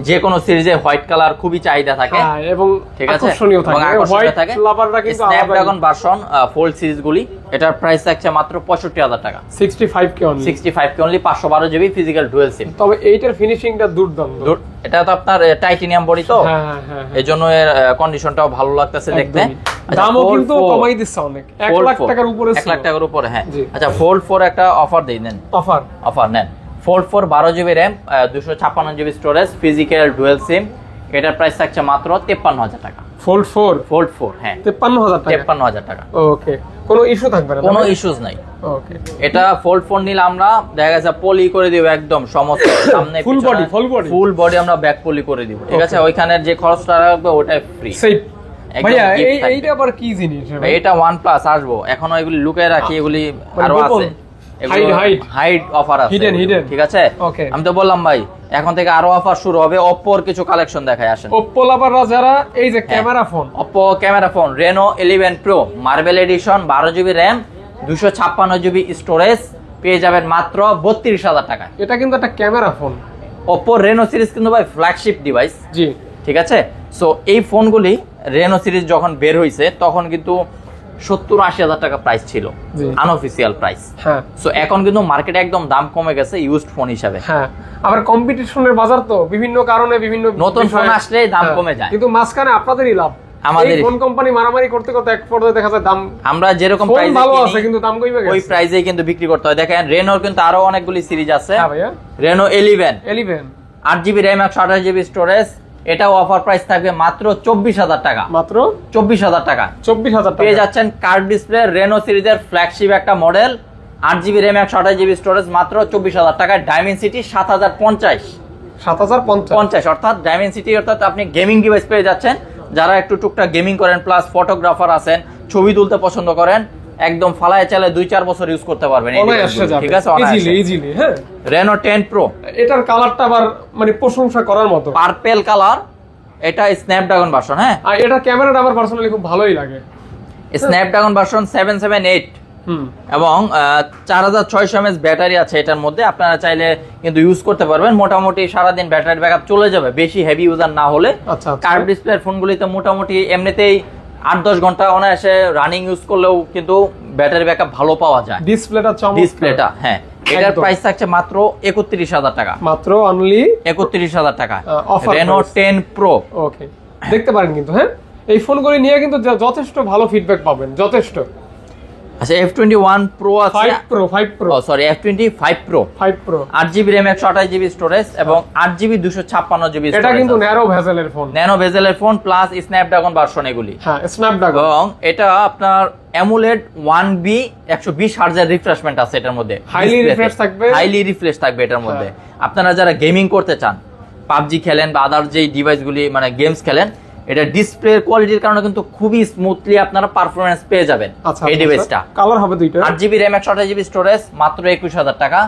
যে কোনো সিরিজে হোয়াইট কালার খুবই চাহিদা থাকে, হ্যাঁ, এবং ঠিক আছে, আকর্ষণীয় থাকে। হোয়াইট থাকে। লাভাররা কিন্তু স্ন্যাপড্রাগন ভার্সন ফোল্ড সিরিজগুলি, এটার প্রাইস থাকছে মাত্র 65000 টাকা। 65K only, 65K only, 512GB physical dual SIM. তবে এইটার ফিনিশিংটা দুর্দান্ত। এটা তো আপনার টাইটেনিয়াম বডি তো, হ্যাঁ হ্যাঁ হ্যাঁ, এই জন্য এর কন্ডিশনটাও ভালো লাগতেছে দেখতে। একদমই। দামও কিন্তু কমাই দিচ্ছে অনেক, 1 লাখ টাকার উপরে, 1 লাখ টাকার উপরে, হ্যাঁ। জি। আচ্ছা, ফোল্ড 4 একটা অফার দেই, নেন অফার নেন। Fold 4 12GB RAM 256GB storage, physical dual SIM, এটার প্রাইস থাকছে মাত্র 53000 টাকা। ফোল্ড 4 ফোল্ড 4 হ্যাঁ 53000 টাকা 53000 টাকা। ওকে, কোনো ইস্যু থাকবে না? কোনো ইস্যুস নাই। ওকে, এটা ফোল্ড 4 নিলে আমরা দেখা গেছে পলি করে দিব একদম সমস্ত সামনে ফুল বডি ফুল বডি আমরা ব্যাক পলি করে দিব, ঠিক আছে? ওইখানের যে খরচটা লাগবে ওটাই ফ্রি। সেই ভাইয়া এইটা আবার কি জিনিস? এটা OnePlus আসবো, এখনো এগুলি লুকায় রাখি, এগুলি আরো আছে, হাইড অফার আছে, হিডেন, ঠিক আছে? আমি তো বললাম ভাই এখন থেকে আরো অফার শুরু হবে। Oppo এর কিছু কালেকশন দেখায় আসেন। Oppo লাভাররা যারা, এই যে camera phone, Oppo camera phone Reno 11 Pro marble edition, 12GB RAM, 256GB storage, পেয়ে যাবেন মাত্র 32000 টাকায়। এটা কিন্তু একটা camera phone. Oppo Reno series কিন্তু ভাই ফ্ল্যাগশিপ ডিভাইস, জি, ঠিক আছে? সো এই ফোনগুলি Reno সিরিজ যখন বের হইছে তখন কিন্তু 70-80 টাকা প্রাইস ছিল, আনঅফিসিয়াল প্রাইস। হ্যাঁ, সো এখন কিন্তু মার্কেটে একদম দাম কমে গেছে ইউজড ফোন হিসাবে। হ্যাঁ, আবার কম্পিটিশনের বাজার তো বিভিন্ন কারণে বিভিন্ন নতুন ফোন আসলে দাম কমে যায়, কিন্তু মাঝখানে আপনাদেরই লাভ। আমাদের ফোন কোম্পানি মারামারি করতে করতে এক পর্যায়ে দেখা যায় দাম, আমরা যেরকম প্রাইসে ভালো আছে কিন্তু দাম কমে গেছে, ওই প্রাইসেই কিন্তু বিক্রি করতে হয়। দেখেন রেনোর কিন্তু আরো অনেকগুলি সিরিজ আছে। হ্যাঁ ভাইয়া, Reno 11 8GB RAM 128GB storage, এটাও অফার প্রাইস থাকবে মাত্র 24000 টাকা। মাত্র 24000 টাকা 24000 টাকা পেয়ে যাচ্ছেন কার্ভ ডিসপ্লে Reno সিরিজের ফ্ল্যাগশিপ একটা model, 8GB RAM 128GB storage, মাত্র 24000 টাকায়। ডাইমেনসিটি 7050 অর্থাৎ ডাইমেনসিটি, অর্থাৎ আপনি গেমিং ডিভাইস পেয়ে যাচ্ছেন। যারা একটু টুকটাক গেমিং করেন প্লাস ফটোগ্রাফার আছেন, ছবি তুলতে পছন্দ করেন, একদম ফালায় চালে 2-4 বছর ইউজ করতে পারবেন, ঠিক আছে? ইজিলি। হ্যাঁ, Reno 10 Pro, এটার কালারটা আবার মানে প্রশংসা করার মতো, পার্পল কালার, এটা স্ন্যাপড্রাগন ভার্সন। হ্যাঁ, আর এটা ক্যামেরাটা আমার পার্সোনালি খুব ভালোই লাগে। স্ন্যাপড্রাগন ভার্সন 778 এবং 4600 mAh ব্যাটারি আছে এটার মধ্যে। আপনারা চাইলে কিন্তু ইউজ করতে পারবেন, মোটামুটি সারাদিন ব্যাটারি ব্যাকআপ চলে যাবে, বেশি হেভি ইউজার না হলে। কার্ভ ডিসপ্লের ফোনগুলিতে মোটামুটি এমনিতেই 8-10 ঘন্টা অনায়াসে রানিং ইউজ করলেও কিন্তু ব্যাটারি ব্যাকআপ ভালো পাওয়া যায়। ডিসপ্লেটা হ্যাঁ, এটার প্রাইস থাকছে মাত্র 31000 টাকা, মাত্র অনলি 31000 টাকা। Reno 10 Pro, ওকে, দেখতে পারেন কিন্তু। হ্যাঁ, এই ফোনগুলি নিয়ে কিন্তু যথেষ্ট ভালো ফিডব্যাক পাবেন, যথেষ্ট। আচ্ছা, F21 Pro আছে, 5 Pro sorry F25 Pro 8GB RAM 128GB storage এবং 8GB 256GB স্টোরেজ। এটা কিন্তু ন্যারো ভেজেলের ফোন প্লাস স্ন্যাপড্রাগন ভার্সন এগুলি। হ্যাঁ, স্ন্যাপড্রাগন, এবং এটা আপনার AMOLED 1B 120 হার্জের রিফ্রেশমেন্ট আছে এটার মধ্যে, হাইলি রিফ্রেশ থাকবে এটার মধ্যে। আপনারা যারা গেমিং করতে চান, PUBG খেলেন বা আদার যেই ডিভাইসগুলি মানে গেমস খেলেন, এটা ডিসপ্লে কোয়ালিটির কারণে কিন্তু খুবই স্মুথলি আপনারা পারফরম্যান্স পেয়ে যাবেন। এই ডিভাইসটা কালার হবে দুইটা, 8GB RAM 128GB স্টোরেজ, মাত্র 21000 টাকা,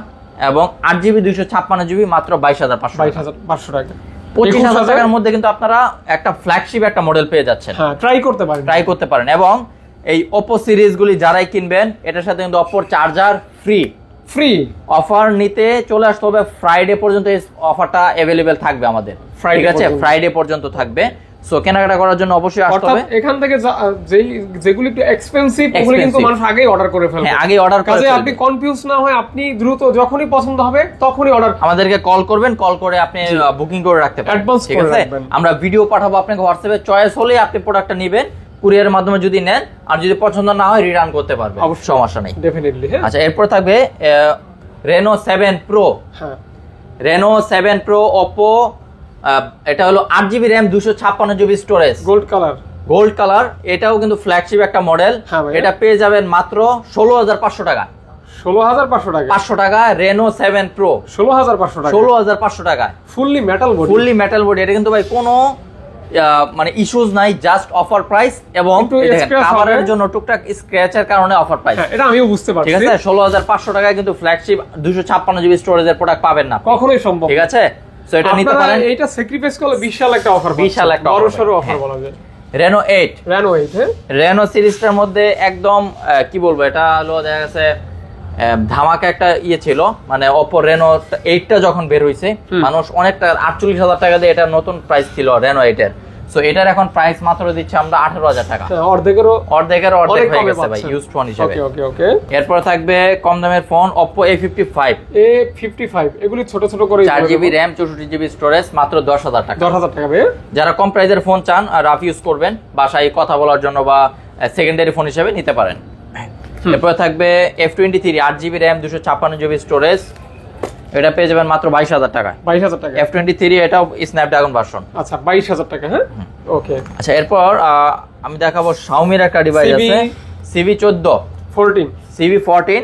এবং 8GB 256GB মাত্র 22500 টাকা। 25000 টাকার মধ্যে কিন্তু আপনারা একটা ফ্ল্যাগশিপ একটা মডেল পেয়ে যাচ্ছেন। হ্যাঁ, ট্রাই করতে পারেন। এবং এই Oppo সিরিজগুলি যারাই কিনবেন, এটার সাথে কিন্তু Oppo চার্জার ফ্রি অফার নিতে চলে আসতে হবে। ফ্রাইডে পর্যন্ত এই অফারটা अवेलेबल থাকবে আমাদের, ঠিক আছে? ফ্রাইডে পর্যন্ত থাকবে। সো কেনাকাটা করার জন্য অবশ্যই আসতে হবে। এখান থেকে যেগুলি একটু এক্সপেন্সিভ ওগুলো কিন্তু মানুষ আগেই অর্ডার করে ফেলবে। হ্যাঁ, আগে অর্ডার করে ফেলবে। আপনি কনফিউজ না হয়, আপনি দ্রুত যখনই পছন্দ হবে তখনই অর্ডার, আমাদেরকে কল করবেন, কল করে আপনি বুকিং করে রাখতে পারেন, ঠিক আছে? আমরা ভিডিও পাঠাবো আপনাকে হোয়াটসঅ্যাপে, চয়েস হলেই আপনি প্রোডাক্টটা নেবেন কুরিয়ারের মাধ্যমে যদি নেন, আর যদি পছন্দ না হয় রিটার্ন করতে পারবেন, সমস্যা নেই, ডেফিনেটলি। আচ্ছা, এরপর থাকবে Reno 7 Pro। হ্যাঁ, Reno 7 Pro Oppo, এটা হলো 8GB RAM 256GB storage, gold colour, এটাও কিন্তু ফ্ল্যাগশিপ একটা মডেল। এটা পেয়ে যাবেন মাত্র 16500 টাকা। 500 টাকা Reno 7 Pro, 16500 টাকা, ফুললি মেটাল বডি। এটা কিন্তু ভাই কোনো মানে ইস্যুস নাই, জাস্ট অফার প্রাইস। এবং কভারের জন্য টুকটাক স্ক্র্যাচের কারণে অফার প্রাইস, এটা আমিও বুঝতে পারছি, ঠিক আছে? 16500 টাকায় কিন্তু ফ্ল্যাগশিপ 256GB স্টোরেজের প্রোডাক্ট পাবেন না, কখনোই সম্ভব, ঠিক আছে? সো এটা নিতে পারেন, এটা স্যাক্রিফাইস করলে বিশাল একটা অফার, বড়সড় অফার বলা যায়। Reno 8, Reno সিরিজটার মধ্যে একদম কি বলবো, এটা হলো দেখা গেছে ধামাকা একটা ইয়ে ছিল, মানে Oppo Reno 8টা যখন বের হইছে, মানুষ অনেকটা 48000 টাকা দিয়ে, এটা নতুন প্রাইস ছিল Reno 8 এর। সো এটার এখন প্রাইস মাত্র দিচ্ছি আমরা 18000 টাকা, অর্ধেক হয়ে গেছে ভাই ইউজড ফোন হিসেবে। ওকে, এরপর থাকবে কম দামের ফোন Oppo A55, এগুলি ছোট ছোট করে 4GB RAM 64GB স্টোরেজ, মাত্র 10000 টাকা। ভাই, যারা কম প্রাইসের ফোন চান আর রাফ ইউজ করবেন, বাসায় কথা বলার জন্য বা সেকেন্ডারি ফোন হিসেবে নিতে পারেন। এরপর থাকবে F23 8GB RAM 256GB storage, এটা পেয়ে যাবেন মাত্র 22,000 টাকা। 22,000 টাকা। F23 এটাও স্ন্যাপড্রাগন ভার্সন। আচ্ছা 22,000 টাকা। হ্যাঁ ওকে। আচ্ছা এরপর আমি দেখাবো Xiaomi-র একটা ডিভাইস আছে CV14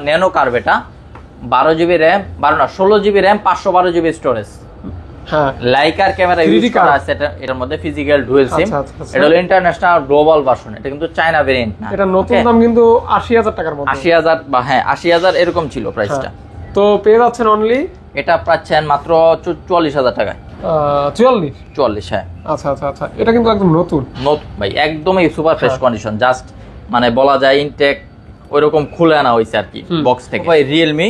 ন্যানো কার্ভ। এটা 12GB RAM 16GB RAM 512GB storage. হ্যাঁ লাইকার ক্যামেরা ইউজ করা আছে এটার মধ্যে, ফিজিক্যাল ডুয়াল সিম। এটা হলো ইন্টারন্যাশনাল গ্লোবাল ভার্সন, এটা কিন্তু চায়না ভেরিয়েন্ট না। এটা নতুন দাম কিন্তু 80,000 টাকার মতো। 80,000 বা হ্যাঁ 80,000 এরকম ছিল প্রাইসটা। তো পেয়ে যাচ্ছেন অনলি, এটা পাচ্ছেন মাত্র 44,000 টাকায়। 44 হ্যাঁ। আচ্ছা আচ্ছা আচ্ছা, এটা কিন্তু একদম নতুন ভাই, একদমই সুপার ফ্রেশ কন্ডিশন, জাস্ট মানে বলা যায় ইনটেক ওইরকম খুলে আনা হয়েছে আর কি বক্স থেকে। ভাই Realme,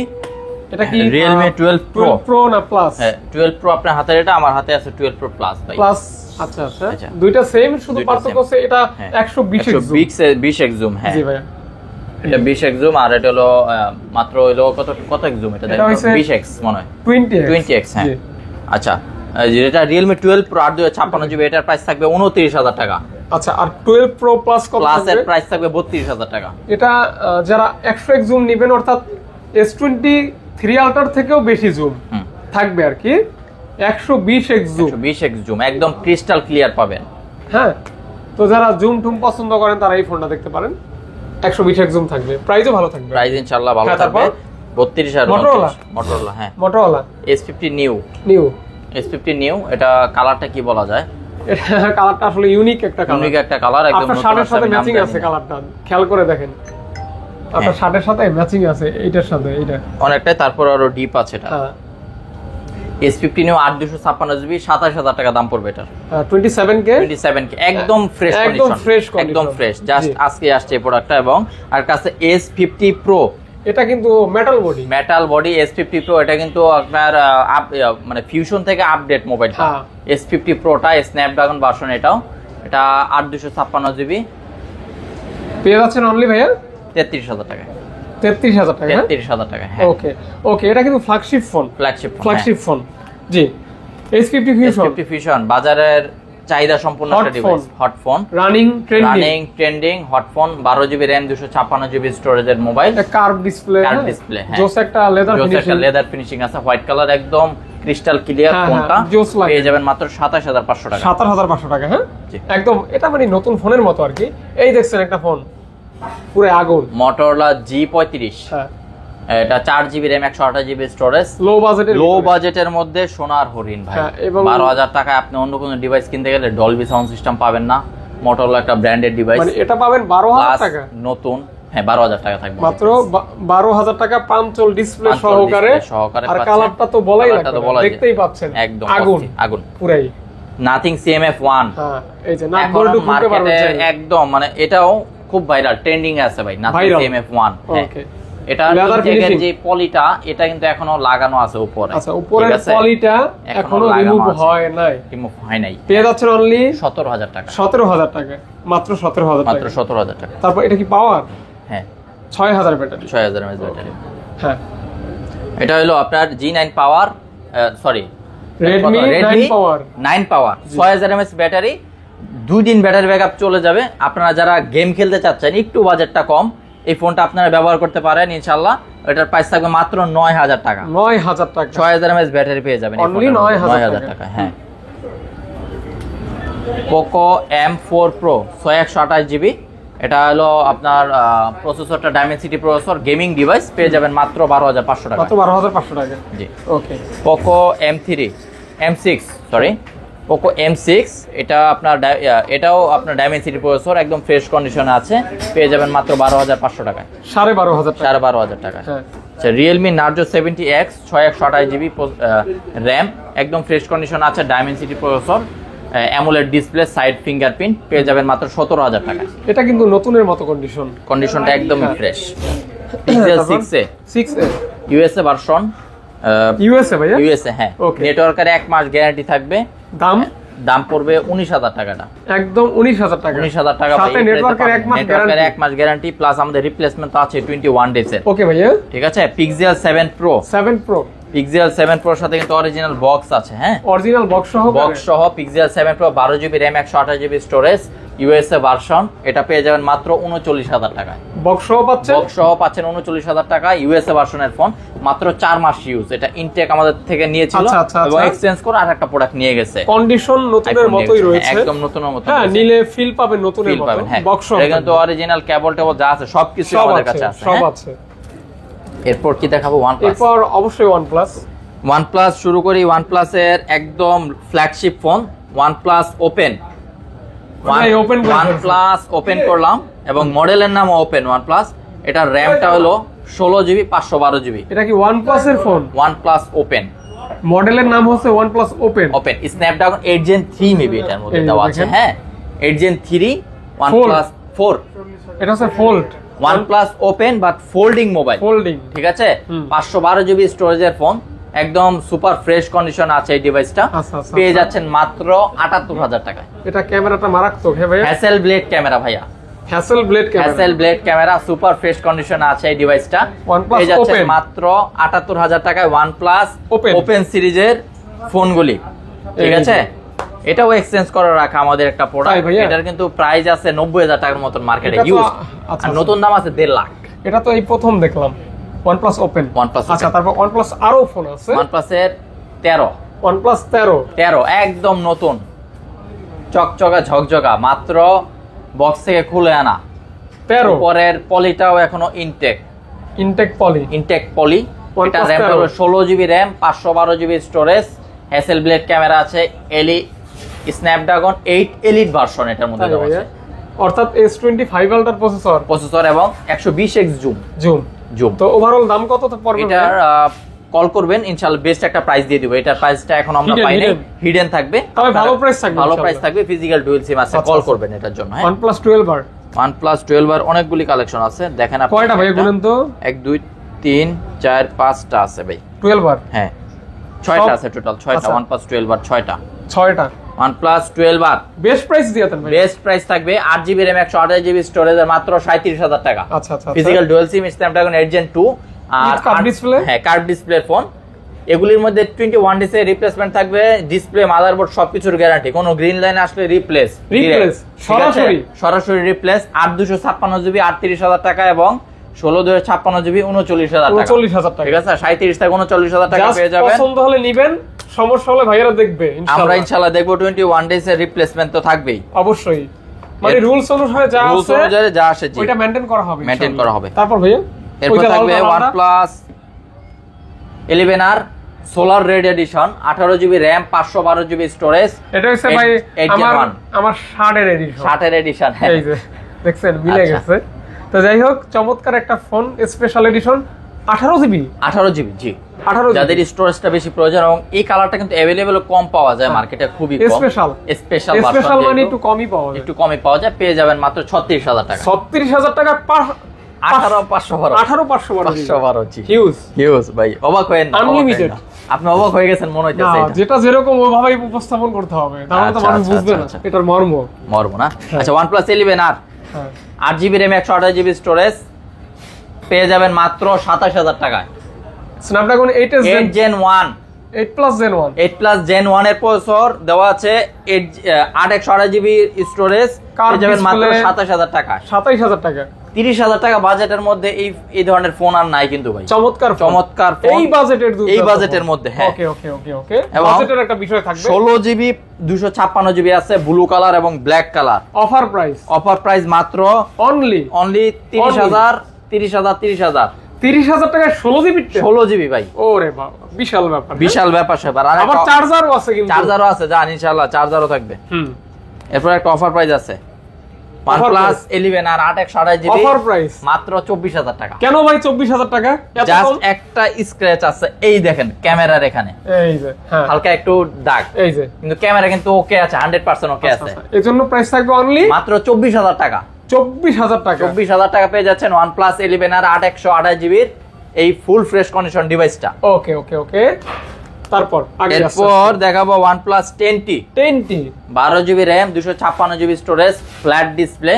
এটা কি Realme 12 Pro না প্লাস? হ্যাঁ 12 Pro আপনার হাতে, এটা আমার হাতে আছে 12 Pro Plus ভাই। প্লাস আচ্ছা আচ্ছা, দুইটা সেম, শুধু পার্থক্য হচ্ছে এটা 120x জুম। হ্যাঁ জি ভাই, এটা 20x জুম, আর এটা হলো মাত্র হলো কত x জুম? এটা দেখো 20x মনে হয়, 20x। হ্যাঁ আচ্ছা, যেটা Realme 12 Pro 856GB, এটার প্রাইস থাকবে 29,000 টাকা। আচ্ছা, আর 12 Pro Plus কত প্লাস এর থাকবে? প্রাইস থাকবে 32,000 টাকা। এটা যারা 100x জুম নেবেন, অর্থাৎ S23 আলট্রার থেকেও বেশি জুম থাকবে আর কি, 120x জুম। 120x জুম একদম ক্রিস্টাল ক্লিয়ার পাবেন। হ্যাঁ, তো যারা জুম টুম পছন্দ করেন তারা এই ফোনটা দেখতে পারেন, 120x জুম থাকবে, প্রাইসও ভালো থাকবে। প্রাইস ইনশাআল্লাহ ভালো থাকবে। 32,000। Motorola হ্যাঁ, Motorola S50 new. S50 new, এটা কালারটা কি বলা যায়? এটা কালারটা আসলে ইউনিক একটা কালার, ইউনিক একটা কালার, একদম আপনার শার্টের সাথে ম্যাচিং আছে কালারটা, খেয়াল করে দেখেন আপনার শার্টের সাথে ম্যাচিং আছে এইটার সাথে, এইটা অনেকটাই। তারপর আরো ডিপ আছে এটা। S50 নিউ 856GB, 27,000 টাকা দাম পড়বে এটা। 27K একদম ফ্রেশ কন্ডিশন, একদম ফ্রেশ, জাস্ট আজকে আসছে এই প্রোডাক্টটা। এবং আর কাছে S50 Pro, এটা কিন্তু মেটাল বডি S50 Pro, এটা কিন্তু আপনার মানে ফিউশন থেকে আপডেট মোবাইল। S50 Proটা স্ন্যাপড্রাগন ভার্সন, এটা 856GB পেয়ে যাচ্ছেন অনলি ভাইয়া 33,000 টাকা। 33,000 টাকা। 33,000 টাকা। হ্যাঁ ওকে, এটা কিন্তু ফ্ল্যাগশিপ ফোন। জি, S50 Fusion বাজারের চাহিদা সম্পন্ন একটা device, hot phone, running trending hot phone, 12GB RAM 256GB স্টোরেজের মোবাইল, কার্ভ ডিসপ্লে, জোস একটা লেদার ফিনিশিং আছে, হোয়াইট কালার, একদম ক্রিস্টাল ক্লিয়ার ফোনটা পেয়ে যাবেন মাত্র 27,500 টাকা। 27,500 টাকা। হ্যাঁ একদম, এটা মানে নতুন ফোনের মতো আর কি। এই দেখছেন একটা ফোন পুরো আগুন, Motorola G35। হ্যাঁ, এটা 4GB RAM 128GB স্টোরেজ, লো বাজেটের মধ্যে সোনার হরিণ ভাই। 12,000 টাকায় আপনি অন্য কোনো ডিভাইস কিনতে গেলে ডলবি সাউন্ড সিস্টেম পাবেন না। Motorola একটা ব্র্যান্ডেড ডিভাইস, মানে এটা পাবেন 12,000 টাকা নতুন। হ্যাঁ 12,000 টাকা থাকবে মাত্র, 12,000 টাকা পাঞ্চল ডিসপ্লে সহকারে। আর কালারটা তো বলাই লাগবে, দেখতেই পাচ্ছেন একদম আগুন পুরাই। Nothing CMF1। হ্যাঁ, এই যে নাক বল্টু খুলতে পারবেন একদম, মানে এটাও খুব ভাইরাল, ট্রেন্ডিং আছে ভাই নাথিং CMF1। ওকে, এটা জায়গার যে পলিটা, এটা কিন্তু এখনো লাগানো আছে উপরে। আচ্ছা, উপরের পলিটা এখনো রিমুভ হয় নাই। পেয়ে যাচ্ছেন অনলি 17,000 টাকা। 17,000 টাকা, মাত্র 17,000 টাকা। তারপর এটা কি পাওয়ার? হ্যাঁ 6,000 ব্যাটারি, 6,000 mAh ব্যাটারি। হ্যাঁ, এটা হলো আপনার G9 পাওয়ার, সরি Redmi 9 পাওয়ার 6,000 mAh ব্যাটারি, 2 দিন ব্যাটারি ব্যাকআপ চলে যাবে। আপনারা যারা গেম খেলতে চাচ্ছেন, একটু বাজেটটা কম, এই ফোনটা আপনারা ব্যবহার করতে পারেন ইনশাআল্লাহ। এটার প্রাইস থাকবে মাত্র 9,000 টাকা। 9,000 টাকা, 6,000 mAh ব্যাটারি পেয়ে যাবেন অনলি 9,000 টাকা। হ্যাঁ, Poco M4 Pro 628GB, এটা হলো আপনার প্রসেসরটা Dimensity প্রসেসর, গেমিং ডিভাইস, পেয়ে যাবেন মাত্র 12,500 টাকা। মাত্র 12,500 টাকা। জি ওকে। Poco M6 Poco M6, এটা আপনার এটাও আপনার Dimensity প্রসেসর, একদম ফ্রেশ কন্ডিশনে আছে, পেয়ে যাবেন মাত্র 12,500 টাকায়। 12,500 টাকা। আচ্ছা, Realme Narzo 70X 628GB RAM, একদম ফ্রেশ কন্ডিশন আছে, Dimensity processor, AMOLED display, side fingerprint, পেয়ে যাবেন মাত্র 17,000 টাকা। এটা কিন্তু নতুনের মতো কন্ডিশনটা একদমই fresh. Pixel 6a USA version, USA হ্যাঁ, নেটওয়ার্কের 1 মাস গ্যারান্টি থাকবে। দাম পড়বে 19,000 টাকাটা, একদম 19,000 টাকা। 19,000 টাকা, সাথে নেটওয়ার্কের 1 মাস গ্যারান্টি প্লাস আমাদের রিপ্লেসমেন্ট তো আছে 21 ডেজ এর। ওকে ভাইয়া, ঠিক আছে। Pixel 7 Pixel 7 Pro সাথে কিন্তু অরিজিনাল বক্স আছে। হ্যাঁ, অরিজিনাল বক্স সহ Pixel 7 Pro 12GB RAM 128GB storage, USA version, এটা পেয়ে যাবেন মাত্র 39,000 টাকায়। বক্স সহ পাচ্ছেন? বক্স সহ পাচ্ছেন 39,000 টাকা, ইউএসএ ভার্সনের ফোন, মাত্র 4 মাস ইউজ। এটা ইনটেক আমাদের থেকে নিয়েছিল এবং এক্সচেঞ্জ করে আরেকটা প্রোডাক্ট নিয়ে গেছে। কন্ডিশন নতুনের মতোই রয়েছে, একদম নতুনের মতো। হ্যাঁ, নিলে ফিল পাবেন নতুনের মতো। বক্স সহ কিন্তু অরিজিনাল কেবল টেবল যা আছে সবকিছু আমাদের কাছে আছে, সব আছে। এরপর কি দেখাবো? OnePlus। এরপর অবশ্যই OnePlus শুরু করি। OnePlus এর একদম flagship phone OnePlus Open। OnePlus Open করলাম এবং মডেলের নাম Open OnePlus। এটার র‍্যামটা হলো 16GB 512GB। এটা কি OnePlus এর ফোন? OnePlus Open, মডেলের নাম হচ্ছে OnePlus Open। Snapdragon 8 Gen 3 maybe এটার মধ্যে দেওয়া আছে। হ্যাঁ, 8 Gen 3 OnePlus 4। এটা হচ্ছে fold OnePlus Open but folding mobile, ঠিক আছে। 512GB স্টোরেজের ফোন, একদম সুপার ফ্রেশ কন্ডিশন আছে এই ডিভাইসটা। পেয়ে যাচ্ছেন মাত্র 78,000 টাকায়। এটা ক্যামেরাটা মারাত্মক। হ্যাঁ ভাইয়া, হ্যাসেল ব্লেড ক্যামেরা ভাইয়া, hassle blade camera, super fresh condition আছে এই ডিভাইসটা। পেয়ে যাচ্ছেন মাত্র 78,000 টাকায় OnePlus Open সিরিজের ফোনগুলি, ঠিক আছে। এটাও এক্সচেঞ্জ করে রাখা আমাদের একটা প্রোডাক্ট। এটার কিন্তু প্রাইস আছে 90,000 টাকার মতন মার্কেটে ইউজ, আর নতুন দাম আছে 1.5 লাখ। এটা তো এই প্রথম দেখলাম OnePlus Open। আচ্ছা, তারপর OnePlus আরো ফোন আছে। OnePlus এর 13, OnePlus 13 একদম নতুন চকচকা ঝকঝকা, মাত্র বক্স থেকে খুলে আনা। 13 পরের পলিটাও এখনো ইনটেক পলি। এটা র‍্যাম হলো 16GB RAM, 512GB storage, hassle blade camera আছে, স্ন্যাপড্রাগন 8 এলিট ভার্সন এটার মধ্যে দেওয়া আছে, অর্থাৎ S25 আলট্রা প্রসেসর এবং 120x জুম। তো ওভারঅল দাম কত পড়বে? এটার কল করবেন, ইনশাআল্লাহ বেস্ট একটা প্রাইস দিয়ে দিব। এটার প্রাইসটা এখন আমরা পাই নাই, হিডেন থাকবে, তবে ভালো প্রাইস থাকবে। ফিজিক্যাল ডুয়াল সিম আছে, কল করবেন এটার জন্য। হ্যাঁ, OnePlus 12 অনেকগুলি কালেকশন আছে, দেখেন আপনি কয়টা ভাই গুনেন তো? 1 2 3 4 5টা আছে ভাই। 12 হ্যাঁ, 6টা আছে টোটাল, 6টা OnePlus 12 6টা OnePlus 12 বেস্ট প্রাইস দিয়েছেন ভাই। বেস্ট প্রাইস থাকবে 8GB র‍্যাম 128GB স্টোরেজের মাত্র 37,000 টাকা। আচ্ছা, ফিজিক্যাল ডুয়াল সিম, Snapdragon 8 Gen 2 আর কার্ভ ডিসপ্লে। হ্যাঁ, কার্ভ ডিসপ্লের ফোন। এগুলির মধ্যে 21 ডেজ এর রিপ্লেসমেন্ট থাকবে, ডিসপ্লে, মাদারবোর্ড সবকিছুর গ্যারান্টি। কোনো গ্রিন লাইন আসলে রিপ্লেস সরাসরি রিপ্লেস। 8/256GB 38,000 টাকা এবং 16/256GB 39,000 টাকা, ঠিক আছে। 37 থেকে 39,000 টাকা পেয়ে যাবেন। পছন্দ হলে নেবেন, সমস্যা হলে ভাইয়ারা দেখবে ইনশাআল্লাহ। আমরা ইনশাআল্লাহ দেখব। 21 ডেজ এর রিপ্লেসমেন্ট তো থাকবেই অবশ্যই, মানে রুলস অনুসারে যা আছে ওইটা মেইনটেইন করা হবে। তারপর ভাইয়া এরপর থাকবে OnePlus 11R solar red edition, 18GB RAM 512GB storage. এটা হচ্ছে ভাই আমার 60 এর এডিশন। এই যে দেখছেন, মিলে গেছে। তো যাই হোক, চমৎকার একটা ফোন, স্পেশাল এডিশন, 18GB জি। যাদের স্টোরেজটা বেশি প্রয়োজন, এবং এই কালারটা কিন্তু अवेलेबल কম পাওয়া যায় মার্কেটে, খুবই কম। স্পেশাল মানে একটু কমই পাওয়া যায়, পেয়ে যাবেন মাত্র 36,000 টাকা। 36,000 টাকা 18,512 হিউজ ভাই, অবাক হয়েন না, আনলিমিটেড। আপনি অবাক হয়ে গেছেন মনে হইতেছে। যেটা যেরকম ওইভাবেই উপস্থাপন করতে হবে, তাহলে তো মানুষ বুঝবে না এটার মর্ম না। আচ্ছা, OnePlus 11R 8GB RAM 128GB storage, পেয়ে যাবেন মাত্র 27,000 টাকায়। Snapdragon 8 Gen 1 8 Gen 1 এর প্রসেসর দেওয়া আছে, 8/128GB স্টোরেজ, পেয়ে যাবেন মাত্র 27,000 টাকা। 30,000 টাকা বাজেটের মধ্যে এই ধরনের ফোন আর নাই কিন্তু ভাই। চমৎকার ফোন এই বাজেটের মধ্যে। হ্যাঁ, ওকে। বাজেটের একটা বিষয় থাকবে। 16GB 256GB আছে, ব্লু কালার এবং ব্ল্যাক কালার। অফার প্রাইস মাত্র অনলি 30,000 টাকা 16GB ভাই। ওরে বাবা, বিশাল ব্যাপার। আর আবার চার্জারও আছে, জান ইনশাআল্লাহ চার্জারও থাকবে। এরপর একটা অফার প্রাইস আছে, OnePlus 11R 8/128GB offer price মাত্র 24,000 টাকা। কেন ভাই 24,000 টাকা? জাস্ট একটা স্ক্র্যাচ আছে, এই দেখেন ক্যামেরার এখানে, এই যে হালকা একটু দাগ, এই যে, কিন্তু ক্যামেরা কিন্তু ওকে আছে, 100% ওকে আছে। এজন্য প্রাইস থাকবে অনলি মাত্র 24,000 টাকা। 24,000 টাকা পেয়ে যাচ্ছেন OnePlus 11R 8/128GB এই ফুল ফ্রেশ কন্ডিশন ডিভাইসটা। ওকে। তারপর দেখাবো OnePlus 10T 12GB RAM 256GB storage, flat display.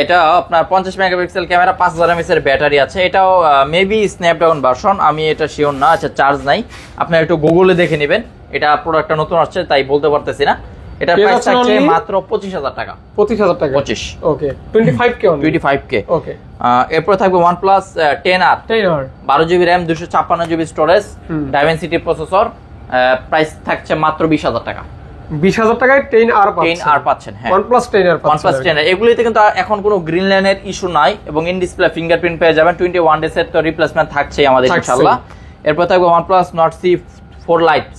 এটা আপনার 50 মেগাপিক্সেল ক্যামেরা, 5000 mAh এর ব্যাটারি আছে। এটাও মেবি স্ন্যাপড্রাগন ভার্সন, আমি এটা শিওর না। আচ্ছা, চার্জ নাই, আপনারা একটু গুগলে দেখে নেবেন, এটা প্রোডাক্টটা নতুন আসছে তাই বলতে পারতেছি না। এটা প্রাইস থাকছে মাত্র 25000 টাকা। 25000 টাকা 25। ওকে 25k অনলি। 25k। ওকে এরপর থাকবে OnePlus 10R 12GB RAM 256GB storage Dimensity processor, price থাকছে মাত্র 20000 টাকা। 20000 টাকায় 10R পাচ্ছেন। 10R পাচ্ছেন, হ্যাঁ OnePlus 10R পাচ্ছেন। OnePlus 10R এগুলিতে কিন্তু এখন কোনো গ্রিন লাইনের ইস্যু নাই এবং ইন ডিসপ্লে ফিঙ্গারপ্রিন্ট পেয়ে যাবেন। 21 ডেজ এর তো রিপ্লেসমেন্ট থাকছেই আমাদের ইনশাআল্লাহ। এরপর থাকবে OnePlus Nord C4 Lite।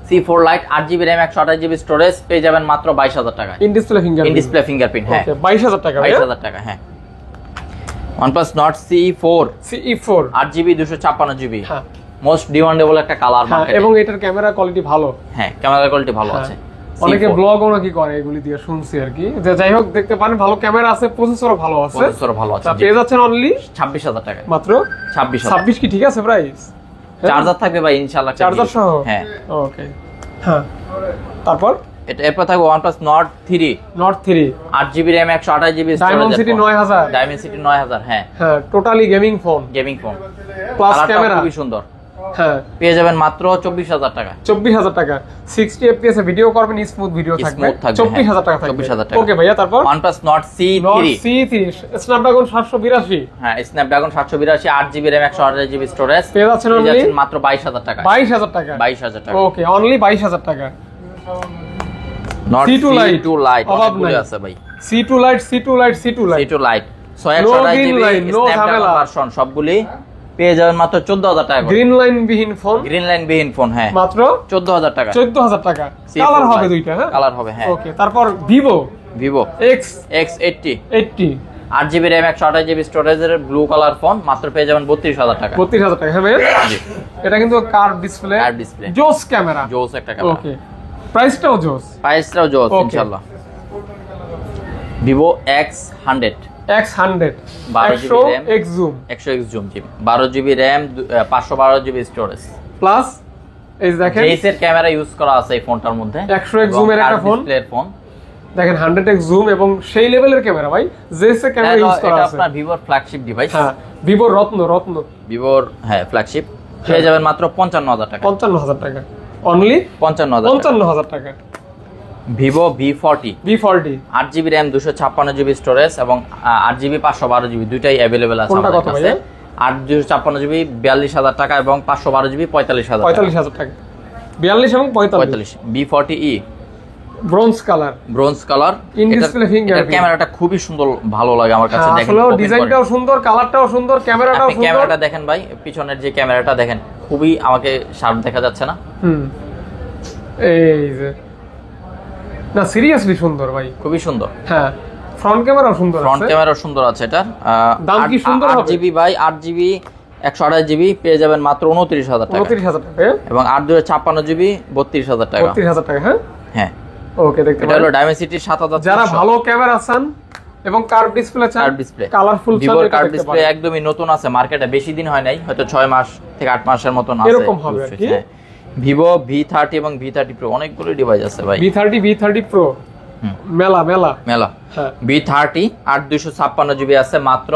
C4 Lite 8GB RAM 128GB storage পেয়ে যাবেন মাত্র 22000 টাকায়। ইন ডিসপ্লে ফিঙ্গারপ্রিন্ট হ্যাঁ। ওকে 22000 টাকা। 22000 টাকা, হ্যাঁ। OnePlus Nord CE4 8GB 256GB, হ্যাঁ মোস্ট ডিমান্ডেবল একটা কালার মার্কেটে এবং এটার ক্যামেরা কোয়ালিটি ভালো। হ্যাঁ, ক্যামেরা কোয়ালিটি ভালো আছে। অনেকে ব্লগও নাকি করে এগুলি দিয়ে শুনছি আর কি। যে যাই হোক দেখতে পারেন ভালো ক্যামেরা আছে, প্রসেসরও ভালো আছে। পেয়ে যাচ্ছেন অনলি 26000 টাকা মাত্র। 26 কি ঠিক আছে প্রাইস? চার্জার থাকবে ভাই ইনশাআল্লাহ, চার্জার সহ। হ্যাঁ ওকে হ্যাঁ। তারপর এরপর থাকবে OnePlus Nord 3 8GB RAM 128GB storage, Dimensity 9000 হ্যাঁ হ্যাঁ totally gaming phone plus camera খুবই সুন্দর। হ্যাঁ পেয়ে যাবেন মাত্র 24000 টাকা। 24000 টাকা 60 fps এ ভিডিও করবেন, স্মুথ ভিডিও থাকবে। 24000 টাকা থাকবে। 24000 টাকা। ওকে ভাইয়া তারপর OnePlus Nord C3 স্ন্যাপড্রাগন 782 হ্যাঁ Snapdragon 782 8GB RAM 128GB storage পেয়ে যাচ্ছেন অনলি মাত্র 22000 টাকা। 22000 টাকা। 22000 টাকা। ওকে অনলি 22000 টাকা। Nord C2 Lite অভাবগুলো আছে ভাই। C2 Lite 628GB Snapdragon version সবগুলি পেয়ে যাবেন মাত্র 14000 টাকা। গ্রিন লাইন বিহীন ফোন হ্যাঁ মাত্র 14000 টাকা। 14000 টাকা। কালার হবে দুইটা, হ্যাঁ কালার হবে, হ্যাঁ। ওকে তারপর Vivo X80 8GB RAM 128GB স্টোরেজের ব্লু কালার ফোন মাত্র পেয়ে যাবেন 32000 টাকা। 32000 টাকা, হ্যাঁ ভাই। এটা কিন্তু কার্ভ ডিসপ্লে, জোস ক্যামেরা, জোস একটা ক্যামেরা। ওকে প্রাইসটাও জোস ইনশাআল্লাহ। Vivo X100 100x zoom 100x zoom 12GB RAM 512GB storage plus এই দেখেন জেইসের ক্যামেরা ইউজ করা আছে এই ফোনটার মধ্যে। 100x zoom এর একটা ফোন, ডিসপ্লের ফোন দেখেন 100x zoom এবং সেই লেভেলের ক্যামেরা ভাই, জেইসের ক্যামেরা ইউজ করা আছে। এটা আপনার Vivo ফ্ল্যাগশিপ ডিভাইস, হ্যাঁ Vivo রত্ন Vivo হ্যাঁ ফ্ল্যাগশিপ পেয়ে যাবেন মাত্র 55000 টাকা। 55000 টাকা অনলি 55000 টাকা। Vivo V40 8GB RAM 256GB storage এবং 8GB 512GB দুইটাই अवेलेबल আছে আমাদের কাছে। 8 256GB 42000 টাকা এবং 512GB 45000 টাকা। 42 এবং 45 V40e bronze colour in display fingerprint. ক্যামেরাটা খুবই সুন্দর, ভালো লাগে আমার কাছে। দেখেন আসলে ডিজাইনটাও সুন্দর, কালারটাও সুন্দর, ক্যামেরাটাও সুন্দর। ক্যামেরাটা দেখেন ভাই, পিছনের যে ক্যামেরাটা দেখেন খুবই আমাকে শার্প দেখা যাচ্ছে না? এই যে না সিরিয়াসলি সুন্দর ভাই, খুবই সুন্দর। হ্যাঁ ফ্রন্ট ক্যামেরাও সুন্দর আছে। ফ্রন্ট ক্যামেরাও সুন্দর আছে এটার। দাম কি সুন্দর হবে? 8GB ভাই 8GB 128GB পেয়ে যাবেন মাত্র 29000 টাকা। 29000 টাকা এবং 8 256GB 32000 টাকা। 32000 টাকা, হ্যাঁ হ্যাঁ ওকে দেখতে পারেন। এটা হলো ডাইমেনসিটি 7000। যারা ভালো ক্যামেরা চান এবং কার্ভ ডিসপ্লে চান, কালারফুল চান, Vivo কার্ভ ডিসপ্লে একদমই নতুন আছে মার্কেটে, বেশি দিন হয় নাই, হয়তো 6 মাস থেকে 8 মাসের মতন আছে এরকম হবে আর কি। Vivo V30 এবং V30 Pro অনেকগুলো ডিভাইস আছে ভাই। V30 Pro মেলা হ্যাঁ V30 8 256GB আছে মাত্র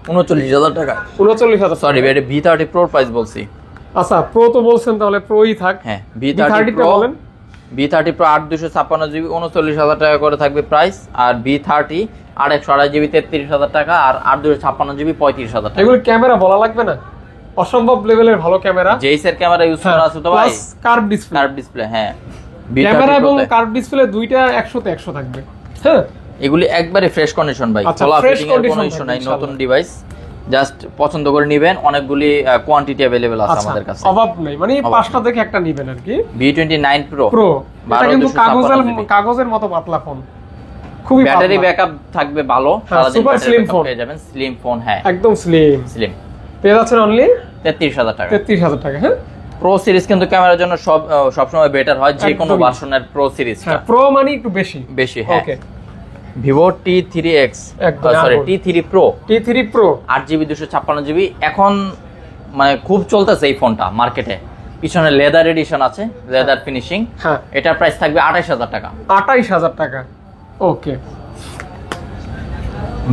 39000 টাকা। 39000 সরি এটা V30 Pro প্রাইস বলছি। আচ্ছা প্রো তো বলছেন, তাহলে প্রোই থাক। হ্যাঁ V30 Pro বলেন। V30 Pro 8 256GB 39000 টাকা করে থাকবে প্রাইস, আর V30 8 128GB 33000 টাকা, আর 8 256GB 35000 টাকা। এগুলো ক্যামেরা বলা লাগবে না, অসম্ভব লেভেলের ভালো ক্যামেরা। জেইসের ক্যামেরা ইউজ করা আছে তো ভাই, প্লাস কার্ভ ডিসপ্লে, হ্যাঁ ক্যামেরা এবং কার্ভ ডিসপ্লে দুইটা 100 তে 100 থাকবে। হ্যাঁ এগুলি একবারে ফ্রেশ কন্ডিশন ভাই, খোলা ফিটিং এর কোনো ইস্যু নাই, নতুন ডিভাইস জাস্ট পছন্দ করে নেবেন। অনেকগুলি কোয়ান্টিটি अवेलेबल আছে আমাদের কাছে, অভাব নাই, মানে পাঁচটা থেকে একটা নেবেন আর কি। V29 Pro এটা কিন্তু কাগজের মতো পাতলা ফোন, খুবই ব্যাটারি ব্যাকআপ থাকবে ভালো, সারা দিন সুপার স্লিম ফোন পেয়ে যাবেন। স্লিম ফোন, হ্যাঁ একদম স্লিম পেয়ে যাচ্ছেন অনলি 33000 টাকা। 33000 টাকা। হ্যাঁ প্রো সিরিজ কিন্তু ক্যামেরার জন্য সবসময় বেটার হয়, যে কোনো ভার্সনের প্রো সিরিজটা। হ্যাঁ প্রো মানে একটু বেশি। হ্যাঁ ওকে Vivo T3X sorry T3 Pro 8GB 256GB এখন মানে খুব চলতেছে এই ফোনটা মার্কেটে। পিছনে লেদার এডিশন আছে, লেদার ফিনিশিং। হ্যাঁ এটার প্রাইস থাকবে 28000 টাকা। 28000 টাকা। ওকে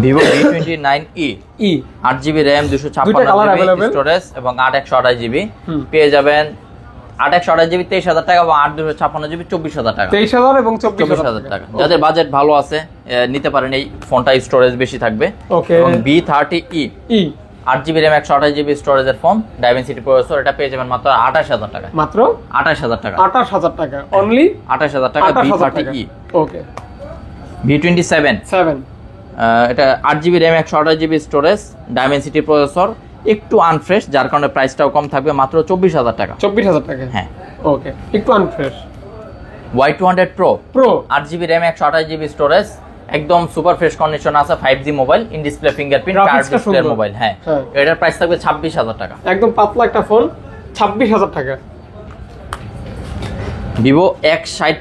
Vivo V29e 8GB RAM 256GB storage এবং 8 128GB পেয়ে যাবেন 8/128 GB 23,000 টাকা এবং 8/256 GB 24,000 টাকা। 23,000 এবং 24,000 টাকা। যাদের বাজেট ভালো আছে নিতে পারেন এই ফোনটা, স্টোরেজ বেশি থাকবে। ওকে। এবং B30e 8GB RAM 128GB স্টোরেজের ফোন, ডাইমেনসিটি প্রসেসর, এটা পেয়ে যাবেন মাত্র 28,000 টাকা। মাত্র 28,000 টাকা। 28,000 টাকা অনলি। 28,000 টাকা B30e। ওকে। B27 এটা 8GB RAM 128GB storage, Dimensity processor, একটু আনফ্রেশ যার কারণে প্রাইসটাও কম থাকবে, মাত্র 24,000 টাকা। 24,000 টাকা। হ্যাঁ। ওকে, একটু আনফ্রেশ। Y200 Pro 8GB RAM 128GB storage, একদম সুপার ফ্রেশ কন্ডিশন আছে, 5G mobile, in display fingerprint, card display mobile. হ্যাঁ, এটার প্রাইস থাকবে 26,000 টাকা। একদম পাতলা একটা ফোন, 26,000 টাকা। Vivo X60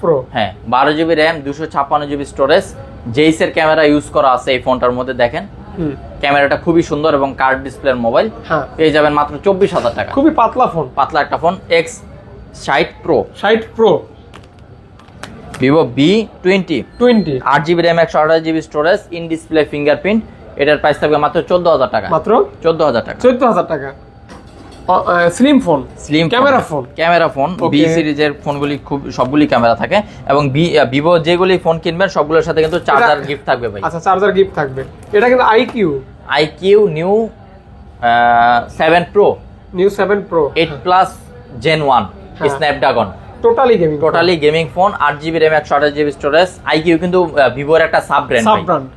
Pro হ্যাঁ, 12GB RAM 256GB storage, Jois এর ক্যামেরা ইউজ করা আছে এই ফোনটার মধ্যে। দেখেন ক্যামেরাটা খুবই সুন্দর এবং কার্ড ডিসপ্লের মোবাইল, পেয়ে যাবেন মাত্র 24,000 টাকা। খুবই পাতলা ফোন, পাতলা একটা phone. X60 Pro Vivo B20 8GB RAM 128GB storage, in display fingerprint, এটার প্রাইস থাকবে মাত্র 14,000 টাকা। মাত্র 14,000 টাকা। 14,000 টাকা। Slim camera phone. বি সিরিজের ফোনগুলি খুব সবগুলি ক্যামেরা থাকে এবং ভিভো যেগুলি ফোন কিনবেন সবগুলোর সাথে কিন্তু চার্জার গিফট থাকবে ভাই। আচ্ছা, চার্জার গিফট থাকবে। এটা কিন্তু iQOO Neo 7 Pro 8+ Gen 1 Snapdragon, totally gaming phone, 8GB RAM 128GB স্টোরেজ। আইকিউ কিন্তু ভিভোর একটা সাব ব্র্যান্ড,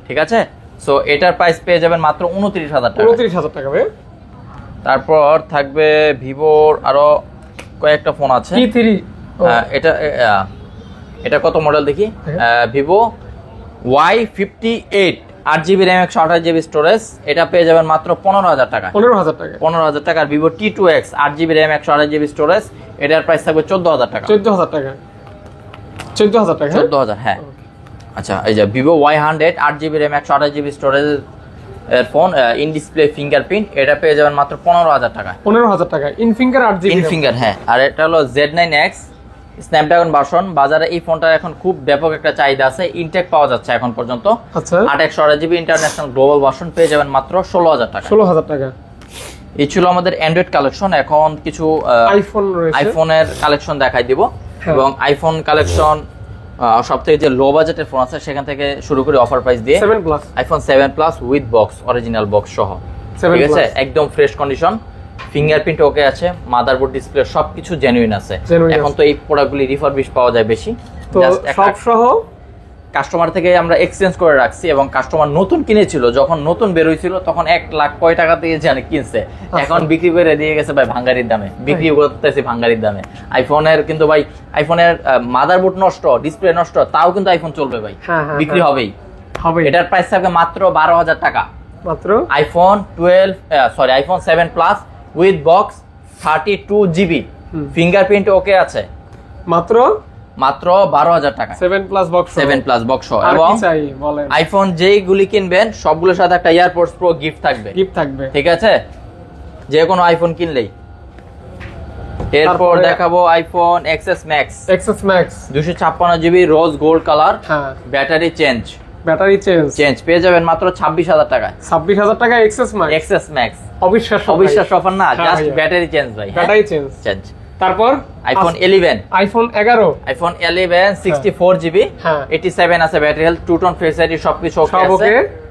ঠিক আছে। সো এটার প্রাইস পেয়ে যাবেন মাত্র 29,000 টাকা। 29,000 টাকা ভাই। তারপর থাকবে ভিভোর আরো কয়েকটা ফোন আছে। এটা কত মডেল দেখি? Vivo Y58 8GB RAM 128GB storage, এটা পেয়ে যাবেন মাত্র 15,000 টাকা। 15,000 টাকা। আর Vivo T2X 8GB RAM 128GB storage, এটার প্রাইস থাকবে 14,000 টাকা। 14,000 হ্যাঁ। আচ্ছা, এই যে Vivo Y100 8GB RAM 128GB storage এর ফোন, ইন ডিসপ্লে ফিঙ্গারপ্রিন্ট, এটা পেয়ে যাবেন মাত্র 15,000 টাকা। 15,000 টাকা in finger 8GB in finger হ্যাঁ। আর এটা হলো Z9X স্ন্যাপড্রাগন ভার্সন। বাজারে এই ফোনটার এখন খুব ব্যাপক একটা চাহিদা আছে, ইনটেক পাওয়া যাচ্ছে এখন পর্যন্ত। আচ্ছা, 8/128GB ইন্টারন্যাশনাল গ্লোবাল ভার্সন, পেয়ে যাবেন মাত্র 16,000 টাকা। 16,000 টাকা। এই ছিল আমাদের অ্যান্ড্রয়েড কালেকশন। এখন কিছু আইফোনের কালেকশন দেখাই দিব। এবং আইফোন কালেকশন সবথেকে যে লো বাজেটের ফোন আছে সেখান থেকে শুরু করে অফার প্রাইস দিয়ে iPhone 7+ with box, original box সহ, ঠিক আছে, একদম ফ্রেশ কন্ডিশন, ফিঙ্গারপ্রিন্ট ওকে আছে, মাদারবোর্ড ডিসপ্লে সবকিছু জেনুইন আছে। এখন তো এই প্রোডাক্টগুলি রিফারবিশ পাওয়া যায় বেশি, তো সব সহ কাস্টমার থেকে আমরা এক্সচেঞ্জ করে রাখছি। এবং কাস্টমার নতুন কিনেছিল, যখন নতুন বের হয়েছিল তখন 1 লাখ কয় টাকা দিয়ে জানে কিনছে, এখন বিক্রি করে দিয়ে গেছে ভাই ভাঙ্গারির দামে, বিক্রি করতেছে ভাঙ্গারির দামে। আইফোনের কিন্তু ভাই, আইফোনের মাদারবোর্ড নষ্ট, ডিসপ্লে নষ্ট, তাও কিন্তু আইফোন চলবে ভাই, বিক্রি হবেই। এটার প্রাইস থাকবে মাত্র 12,000 টাকা। মাত্র iPhone 7+ with box 32GB fingerprint ওকে আছে, মাত্র 12,000 টাকা। 7+ বক্স এবং আইফোন যেইগুলি কিনবেন সবগুলোর সাথে একটা এয়ারপোর্টস প্রো গিফট থাকবে, ঠিক আছে, যে কোনো আইফোন কিনলেই। এরপর দেখাবো iPhone XS Max 256GB rose gold colour, battery change পেয়ে যাবেন মাত্র 26,000 টাকা। 26,000 টাকা XS Max অবিশ্বাস্য অফার না, জাস্ট ব্যাটারি চেঞ্জ ভাই, চেঞ্জ। তারপর আইফোন 11 64GB 87 আছে battery health, 2 tone face ID সবকিছু ওকে আছে,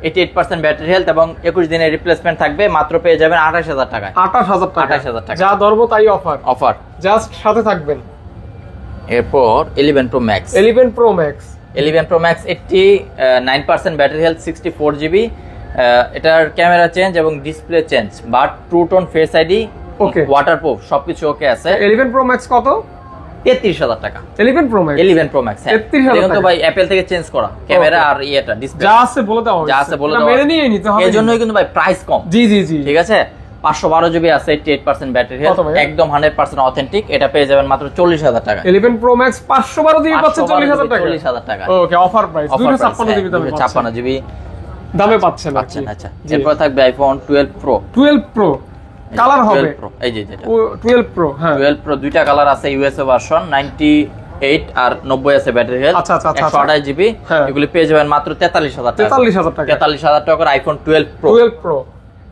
88% ব্যাটারি হেলথ এবং 21 দিনের রিপ্লেসমেন্ট থাকবে, মাত্র পেয়ে যাবেন 28,000 টাকা। 28,000 টাকা যা ধরবো তাই অফার জাস্ট সাথে থাকবেন। এরপর 11 Pro Max 89% battery health, 64GB, এটার ক্যামেরা চেঞ্জ এবং display change, but 2 tone face ID okay, waterproof সবকিছু ওকে আছে। 11 Pro Max কত? 33,000 টাকা। 11 Pro Max 33,000 টাকা। তো ভাই অ্যাপল থেকে চেঞ্জ করা ক্যামেরা আর এটা ডিসপ্লে যা আছে বলে দাও, মেনে নিয়ে নিতে হবে, এজন্যই কিন্তু ভাই প্রাইস কম। জি ঠিক আছে। 512GB আছে, 88% ব্যাটারি হেলথ, একদম 100% অথেন্টিক, এটা পেয়ে যাবেন মাত্র 40,000 টাকা। 11 Pro Max 512 দিয়ে পাচ্ছেন 40,000 টাকা। 40,000 টাকা ওকে, অফার প্রাইস 256GB দামে, 256GB দামে পাচ্ছেন। আচ্ছা, এরপর থাকবে আইফোন 12 Pro কালার হবে, এই যে যেটা 12 Pro, হ্যাঁ 12 Pro দুইটা কালার আছে, ইউএসএ ভার্সন, 98 আর 90 আছে ব্যাটারি হেলথ, 128GB, এগুলি পেয়ে যাবেন মাত্র 43,000 টাকা। 43,000 টাকার iPhone 12 Pro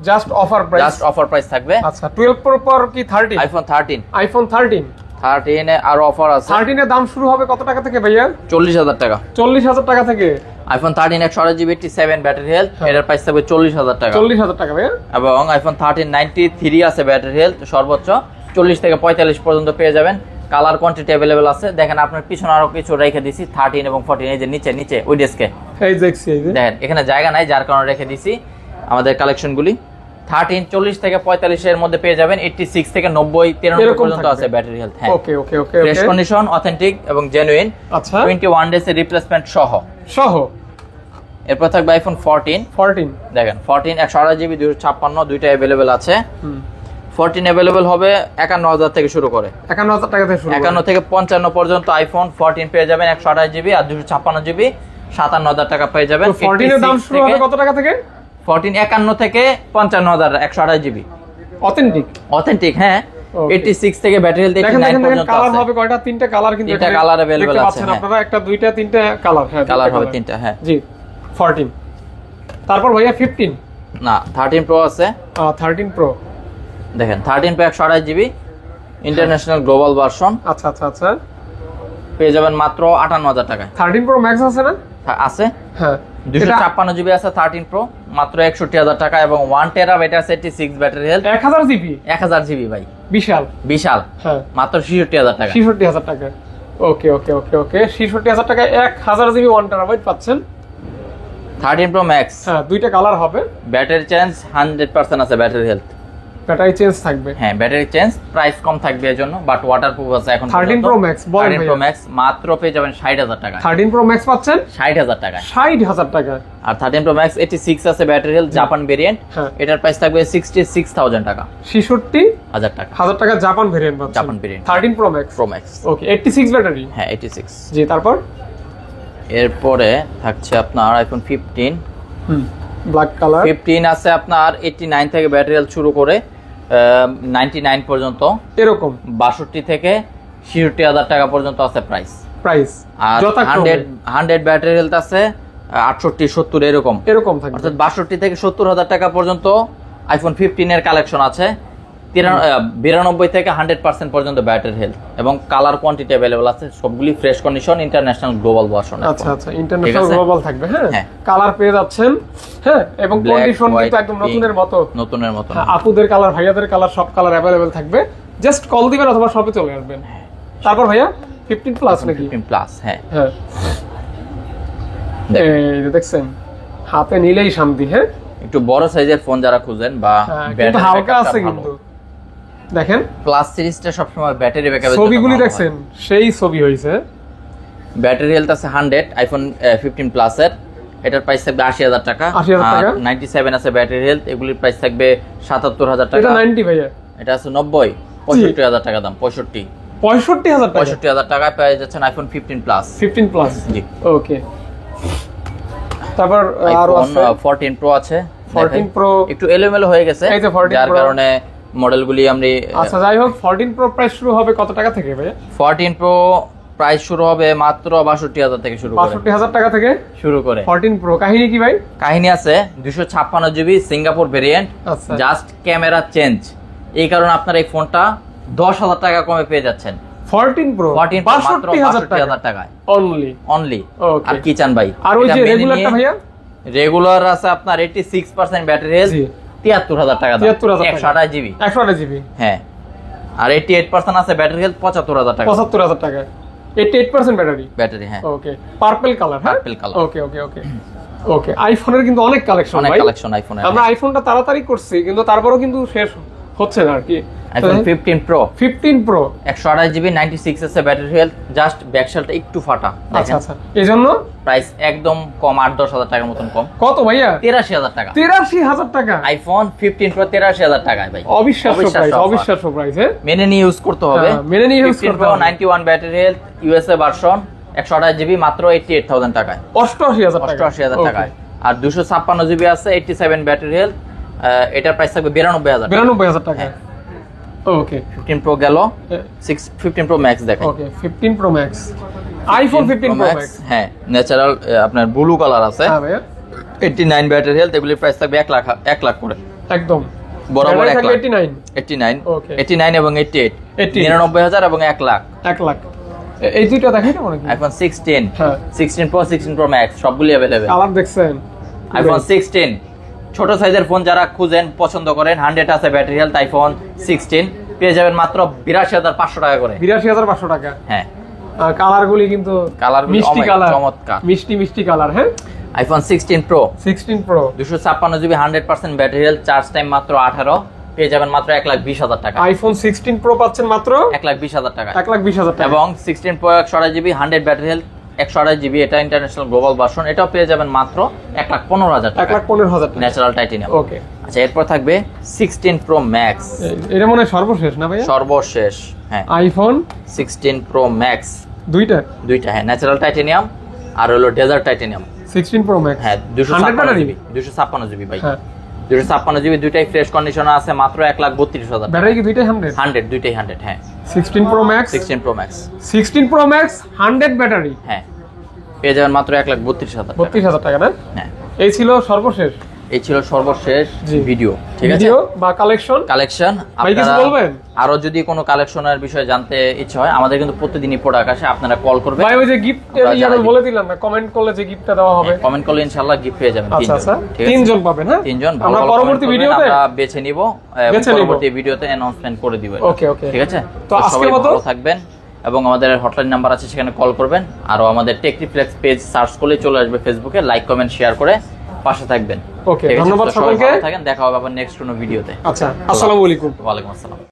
just offer price, just offer price থাকবে। আচ্ছা 12 প্রো পর কি 13? আইফোন 13, আইফোন 13 13 এ আরো অফার আছে। 13 এর দাম শুরু হবে কত টাকা থেকে ভাইয়া? 40,000 টাকা। 40,000 টাকা থেকে আইফোন 13 128GB 87 ব্যাটারি হেলথ, এটার প্রাইস থাকবে 40,000 টাকা। 40,000 টাকা ভাইয়া। এবং আইফোন 13 93 আছে ব্যাটারি হেলথ, সর্বোচ্চ 40 থেকে 45 পর্যন্ত পেয়ে যাবেন। কালার কোয়ান্টিটি अवेलेबल আছে। দেখেন আপনার পিছনে আরো কিছু রেখে দিছি 13 এবং 14, এই যে নিচে ওই ডেস্কে এই দেখছি, এই যে দেখেন এখানে জায়গা নাই, যার কারণে রেখে দিছি আমাদের কালেকশনগুলি। 13 40 থেকে 45 এর মধ্যে পেয়ে যাবেন। 86 থেকে 90 93 পর্যন্ত আছে ব্যাটারি হেলথ। হ্যাঁ, ওকে ওকে ওকে ফ্রেশ কন্ডিশন, অথেন্টিক এবং জেনুইন। আচ্ছা 21 ডেজ এর রিপ্লেসমেন্ট সহ। এরপর থাকবে আইফোন 14। দেখেন 14 128GB 256 দুইটা अवेलेबल আছে। 14 अवेलेबल হবে 51,000 থেকে শুরু করে, 51,000 টাকা থেকে শুরু, 51 থেকে 55 পর্যন্ত আইফোন 14 পেয়ে যাবেন। 128GB আর 256GB 57,000 টাকা পেয়ে যাবেন। 14 এর দাম শুরু হবে কত টাকা থেকে? 14 51 থেকে 55,000 128GB অথেন্টিক। হ্যাঁ, 86 থেকে ব্যাটারি হেলথ 89 পর্যন্ত আছে। কালার হবে কয়টা? তিনটা কালার, কিন্তু তিনটা কালার अवेलेबल আছে। হ্যাঁ, আপনারা একটা দুইটা তিনটা কালার। হ্যাঁ, কালার হবে তিনটা। হ্যাঁ জি 14। তারপর ভাইয়া 15 না 13 প্রো আছে। 13 প্রো দেখেন 13 pro 128GB international global version আচ্ছা আচ্ছা আচ্ছা পেয়ে যাবেন মাত্র 58,000 টাকায়। 13 প্রো ম্যাক্স আছে না? আছে। হ্যাঁ 256GB আছে 13 প্রো, মাত্র 61,000 টাকা। এবং 1 টেরা এটা 86 ব্যাটারি হেলথ, 1000GB ভাই, বিশাল। হ্যাঁ মাত্র 66,000 টাকা। 66,000 টাকা। ওকে ওকে ওকে ওকে 66,000 টাকায় 1000GB 1 টেরাবাইট পাচ্ছেন। 13 প্রো ম্যাক্স, হ্যাঁ দুইটা কালার হবে। ব্যাটারি চেঞ্জ 100% আছে ব্যাটারি হেলথ। ব্যাটারি চেঞ্জ থাকবে। হ্যাঁ ব্যাটারি চেঞ্জ, প্রাইস কম থাকবে এজন্য, বাট ওয়াটারপ্রুফ আছে এখন। 13 প্রো ম্যাক্স বলেন 13 প্রো ম্যাক্স মাত্র পেয়ে যাবেন 60,000 টাকা। 13 প্রো ম্যাক্স পাচ্ছেন 60,000 টাকা। 60,000 টাকা। আর 13 প্রো ম্যাক্স 86 আছে ব্যাটারি হেলথ, জাপান ভেরিয়েন্ট। এটার প্রাইস থাকবে 66,000 টাকা। 66,000 টাকা। টাকা জাপান ভেরিয়েন্ট পাচ্ছেন। Japan variant 13 Pro Max. Okay 86 battery. হ্যাঁ 86। জি তারপর এরপরে থাকছে আপনার আইফোন 15। ব্ল্যাক কালার 15 আছে আপনার 89 থেকে ব্যাটারি হেলথ শুরু করে 99 পর্যন্ত, এরকম 62 থেকে 66,000 টাকা পর্যন্ত আছে প্রাইস। আর যথাক্রমে 100 ব্যাটারি হেলথ আছে 68 70 এরকম থাকবে। অর্থাৎ 62 থেকে 70,000 টাকা পর্যন্ত আইফোন 15 এর কালেকশন আছে। 92 থেকে 100% পর্যন্ত ব্যাটারি হেলথ এবং কালার কোয়ান্টিটি अवेलेबल আছে। সবগুলি fresh condition, international global version. আচ্ছা আচ্ছা ইন্টারন্যাশনাল গ্লোবাল থাকবে। হ্যাঁ কালার পেয়ে যাচ্ছেন। হ্যাঁ এবং কন্ডিশন কিন্তু একদম নতুনের মতো। আপুদের কালার, ভাইয়াদের কালার, সব কালার अवेलेबल থাকবে। জাস্ট কল দিবেন অথবা শপে চলে আসবেন। তারপর ভাইয়া 15 প্লাস নাকি? 15 প্লাস। হ্যাঁ এই দেখছেন হাতে নিলেই শান্তি। হ্যাঁ একটু বড় সাইজের ফোন যারা খুঁজেন বা ব্যাটারি হালকা আছে, কিন্তু দেখেন প্লাস সিরিজটা সবসময় ব্যাটারি ব্যাকআপ, ছবিগুলি দেখছেন সেই ছবি হইছে। ব্যাটারি হেলথ আছে 100 আইফোন 15 প্লাস এর, এটার প্রাইস থাকবে 80,000 টাকা। 97 আছে ব্যাটারি হেলথ, এগুলির প্রাইস থাকবে 77,000 টাকা। এটা 90 ভাইয়া, এটা আছে 90, 65,000 টাকা দাম। 65,000 টাকায় পেয়ে যাচ্ছেন আইফোন 15 প্লাস। জি ওকে তারপর আরো আছে 14 প্রো আছে। 14 প্রো একটু এলোমেলো হয়ে গেছে, যার কারণে মডেলগুলি আমরা। আচ্ছা যাই হোক 14 প্রো প্রাইস শুরু হবে কত টাকা থেকে ভাইয়া? 14 প্রো প্রাইস শুরু হবে মাত্র 62,000 থেকে শুরু করে। 62,000 টাকা থেকে শুরু করে 14 প্রো। কাহিনী কি ভাই? কাহিনী আছে 256GB Singapore variant, just camera change. এই কারণে আপনার এই ফোনটা 10,000 টাকা কমে পেয়ে যাচ্ছেন। 14 প্রো মাত্র 62,000 টাকায় অনলি। আর কি চান ভাই? আর ওই যে রেগুলারটা ভাইয়া? রেগুলার আছে আপনার 86% ব্যাটারি হেলথ, 73,000 টাকা দাম। 128GB। হ্যাঁ আর 88% আছে ব্যাটারি হেলথ, 75,000 টাকা। 75,000 টাকা 88% ব্যাটারি। হ্যাঁ okay purple colour. Purple colour. Okay okay okay okay আইফোনের কিন্তু অনেক কালেকশন ভাই। আইফোনের আমরা আইফোনটা তাড়াতাড়ি করছি, কিন্তু তারপরেও কিন্তু শেষ হচ্ছে না আর কি। আইফোন 15 প্রো 128GB 96 আছে ব্যাটারি হেলথ, জাস্ট ব্যাকশেলটা একটু ফাটা। আচ্ছা আচ্ছা এজন্য প্রাইস একদম কম, 8-10,000 টাকার মতন কম। কত ভাইয়া? 83,000 টাকা। 83,000 টাকা আইফোন 15 প্রো 83,000 টাকায় ভাই। অবিশ্বাস্য প্রাইস। মেনে নিয়ে ইউজ করতে হবে। 91 battery health, USA version, 128GB মাত্র 88,000 টাকায়। 88,000 টাকায়। আর 256GB আছে 87 ব্যাটারি হেলথ, এটার প্রাইস থাকবে 92,000 টাকা। ওকে 15 প্রো গেল, 15 প্রো ম্যাক্স দেখেন। ওকে 15 pro max iPhone 15 pro max. হ্যাঁ ন্যাচারাল আপনার ব্লু কালার আছে। হ্যাঁ ভাইয়া 89 ব্যাটারি হেলথ, এগুলির প্রাইস থাকবে 1 লাখ করে। একদম বরাবর ব্যাটারি 1 থাকবে লাখ 89 89 ওকে 89 এবং 88 99,000 এবং 1 লাখ 1 লাখ এই দুইটা দেখাই কেমন কি আইফোন 16 হ্যাঁ 16 প্রো 16 প্রো ম্যাক্স সবগুলি अवेलेबल কালার দেখছেন আইফোন 16 ছোট সাইজের ফোন যারা খুঁজেন পছন্দ করেন 100 আছে ব্যাটারি হেলথ আইফোন 16 পেয়ে যাবেন মাত্র 82,500 টাকা করে 82,500 টাকা হ্যাঁ কালার গুলি কিন্তু কালারগুলি মিষ্টি অনেক কালার চমৎকার। মিষ্টি কালার হ্যাঁ iPhone 16 pro 16 pro 256 GB 100% battery health charge time মাত্র 18 পেয়ে যাবেন মাত্র 1,20,000 টাকা আইফোন 16 প্রো পাচ্ছেন মাত্র 1,20,000 টাকা 1,20,000 টাকা এবং 16 pro 128 GB 100 battery health 128 GB এটা ইন্টারন্যাশনাল গ্লোবাল ভার্সন এটাও পেয়ে যাবেন মাত্র 1,15,000 টাকা 1,15,000 টাকা ন্যাচারাল টাইটেনিয়াম ওকে আচ্ছা এরপর থাকবে 16 প্রো ম্যাক্স এটা মনে হয় সর্বশেষ না ভাইয়া সর্বশেষ হ্যাঁ আইফোন 16 প্রো ম্যাক্স দুইটা হ্যাঁ ন্যাচারাল টাইটেনিয়াম আর হলো ডেজার্ট টাইটেনিয়াম 16 প্রো ম্যাক্স হ্যাঁ 256 জিবি 256 জিবি ভাই হ্যাঁ 256 জিবি দুইটাই ফ্রেশ কন্ডিশনে আছে মাত্র 1,32,000 ব্যাটারি কি দুইটাই 100 100 দুইটাই 100 হ্যাঁ 16 pro max 16 pro max 16 pro max 100 battery হ্যাঁ পেয়ে যাবেন মাত্র 1,32,000 32,000 টাকা না হ্যাঁ এই ছিল সর্বশেষ এই ছিল সর্বশেষ জি। ভিডিও ঠিক আছে ভিডিও বা কালেকশন কালেকশন ভাই কিছু বলবেন আরো যদি কোনো কালেকশনের বিষয়ে জানতে ইচ্ছা হয় আমাদের কিন্তু প্রতিদিনই প্রোডাক্ট আসে আপনারা কল করবেন ভাই ওই যে গিফট আমরা জানাই বলে দিলাম না কমেন্ট করলে যে গিফটটা দেওয়া হবে কমেন্ট করলে ইনশাআল্লাহ গিফট পেয়ে যাবেন আচ্ছা আচ্ছা ঠিক আছে তিনজন পাবেন হ্যাঁ তিনজন ভালো আমরা ভালো পরবর্তী comment করবেন, ভিডিওতে আমরা বেছে নিব বেছে নিব। পরবর্তী ভিডিওতে অ্যানাউন্সমেন্ট করে দিব ওকে ওকে ঠিক আছে তো আজকের সবাই মতো ভালো থাকবেন এবং আমাদের হটলাইন নাম্বার আছে সেখানে কল করবেন আর আমাদের টেকরিফ্লেক্স পেজ সার্চ করলে চলে আসবে ফেসবুকে লাইক কমেন্ট শেয়ার করে পাশে থাকবেন ওকে ঠিক আছে? ধন্যবাদ তো সবাই সকলকে ভালো থাকেন দেখা হবে আবার নেক্সট কোনো ভিডিওতে আচ্ছা আসসালামু আলাইকুম ওয়ালাইকুম আসসালাম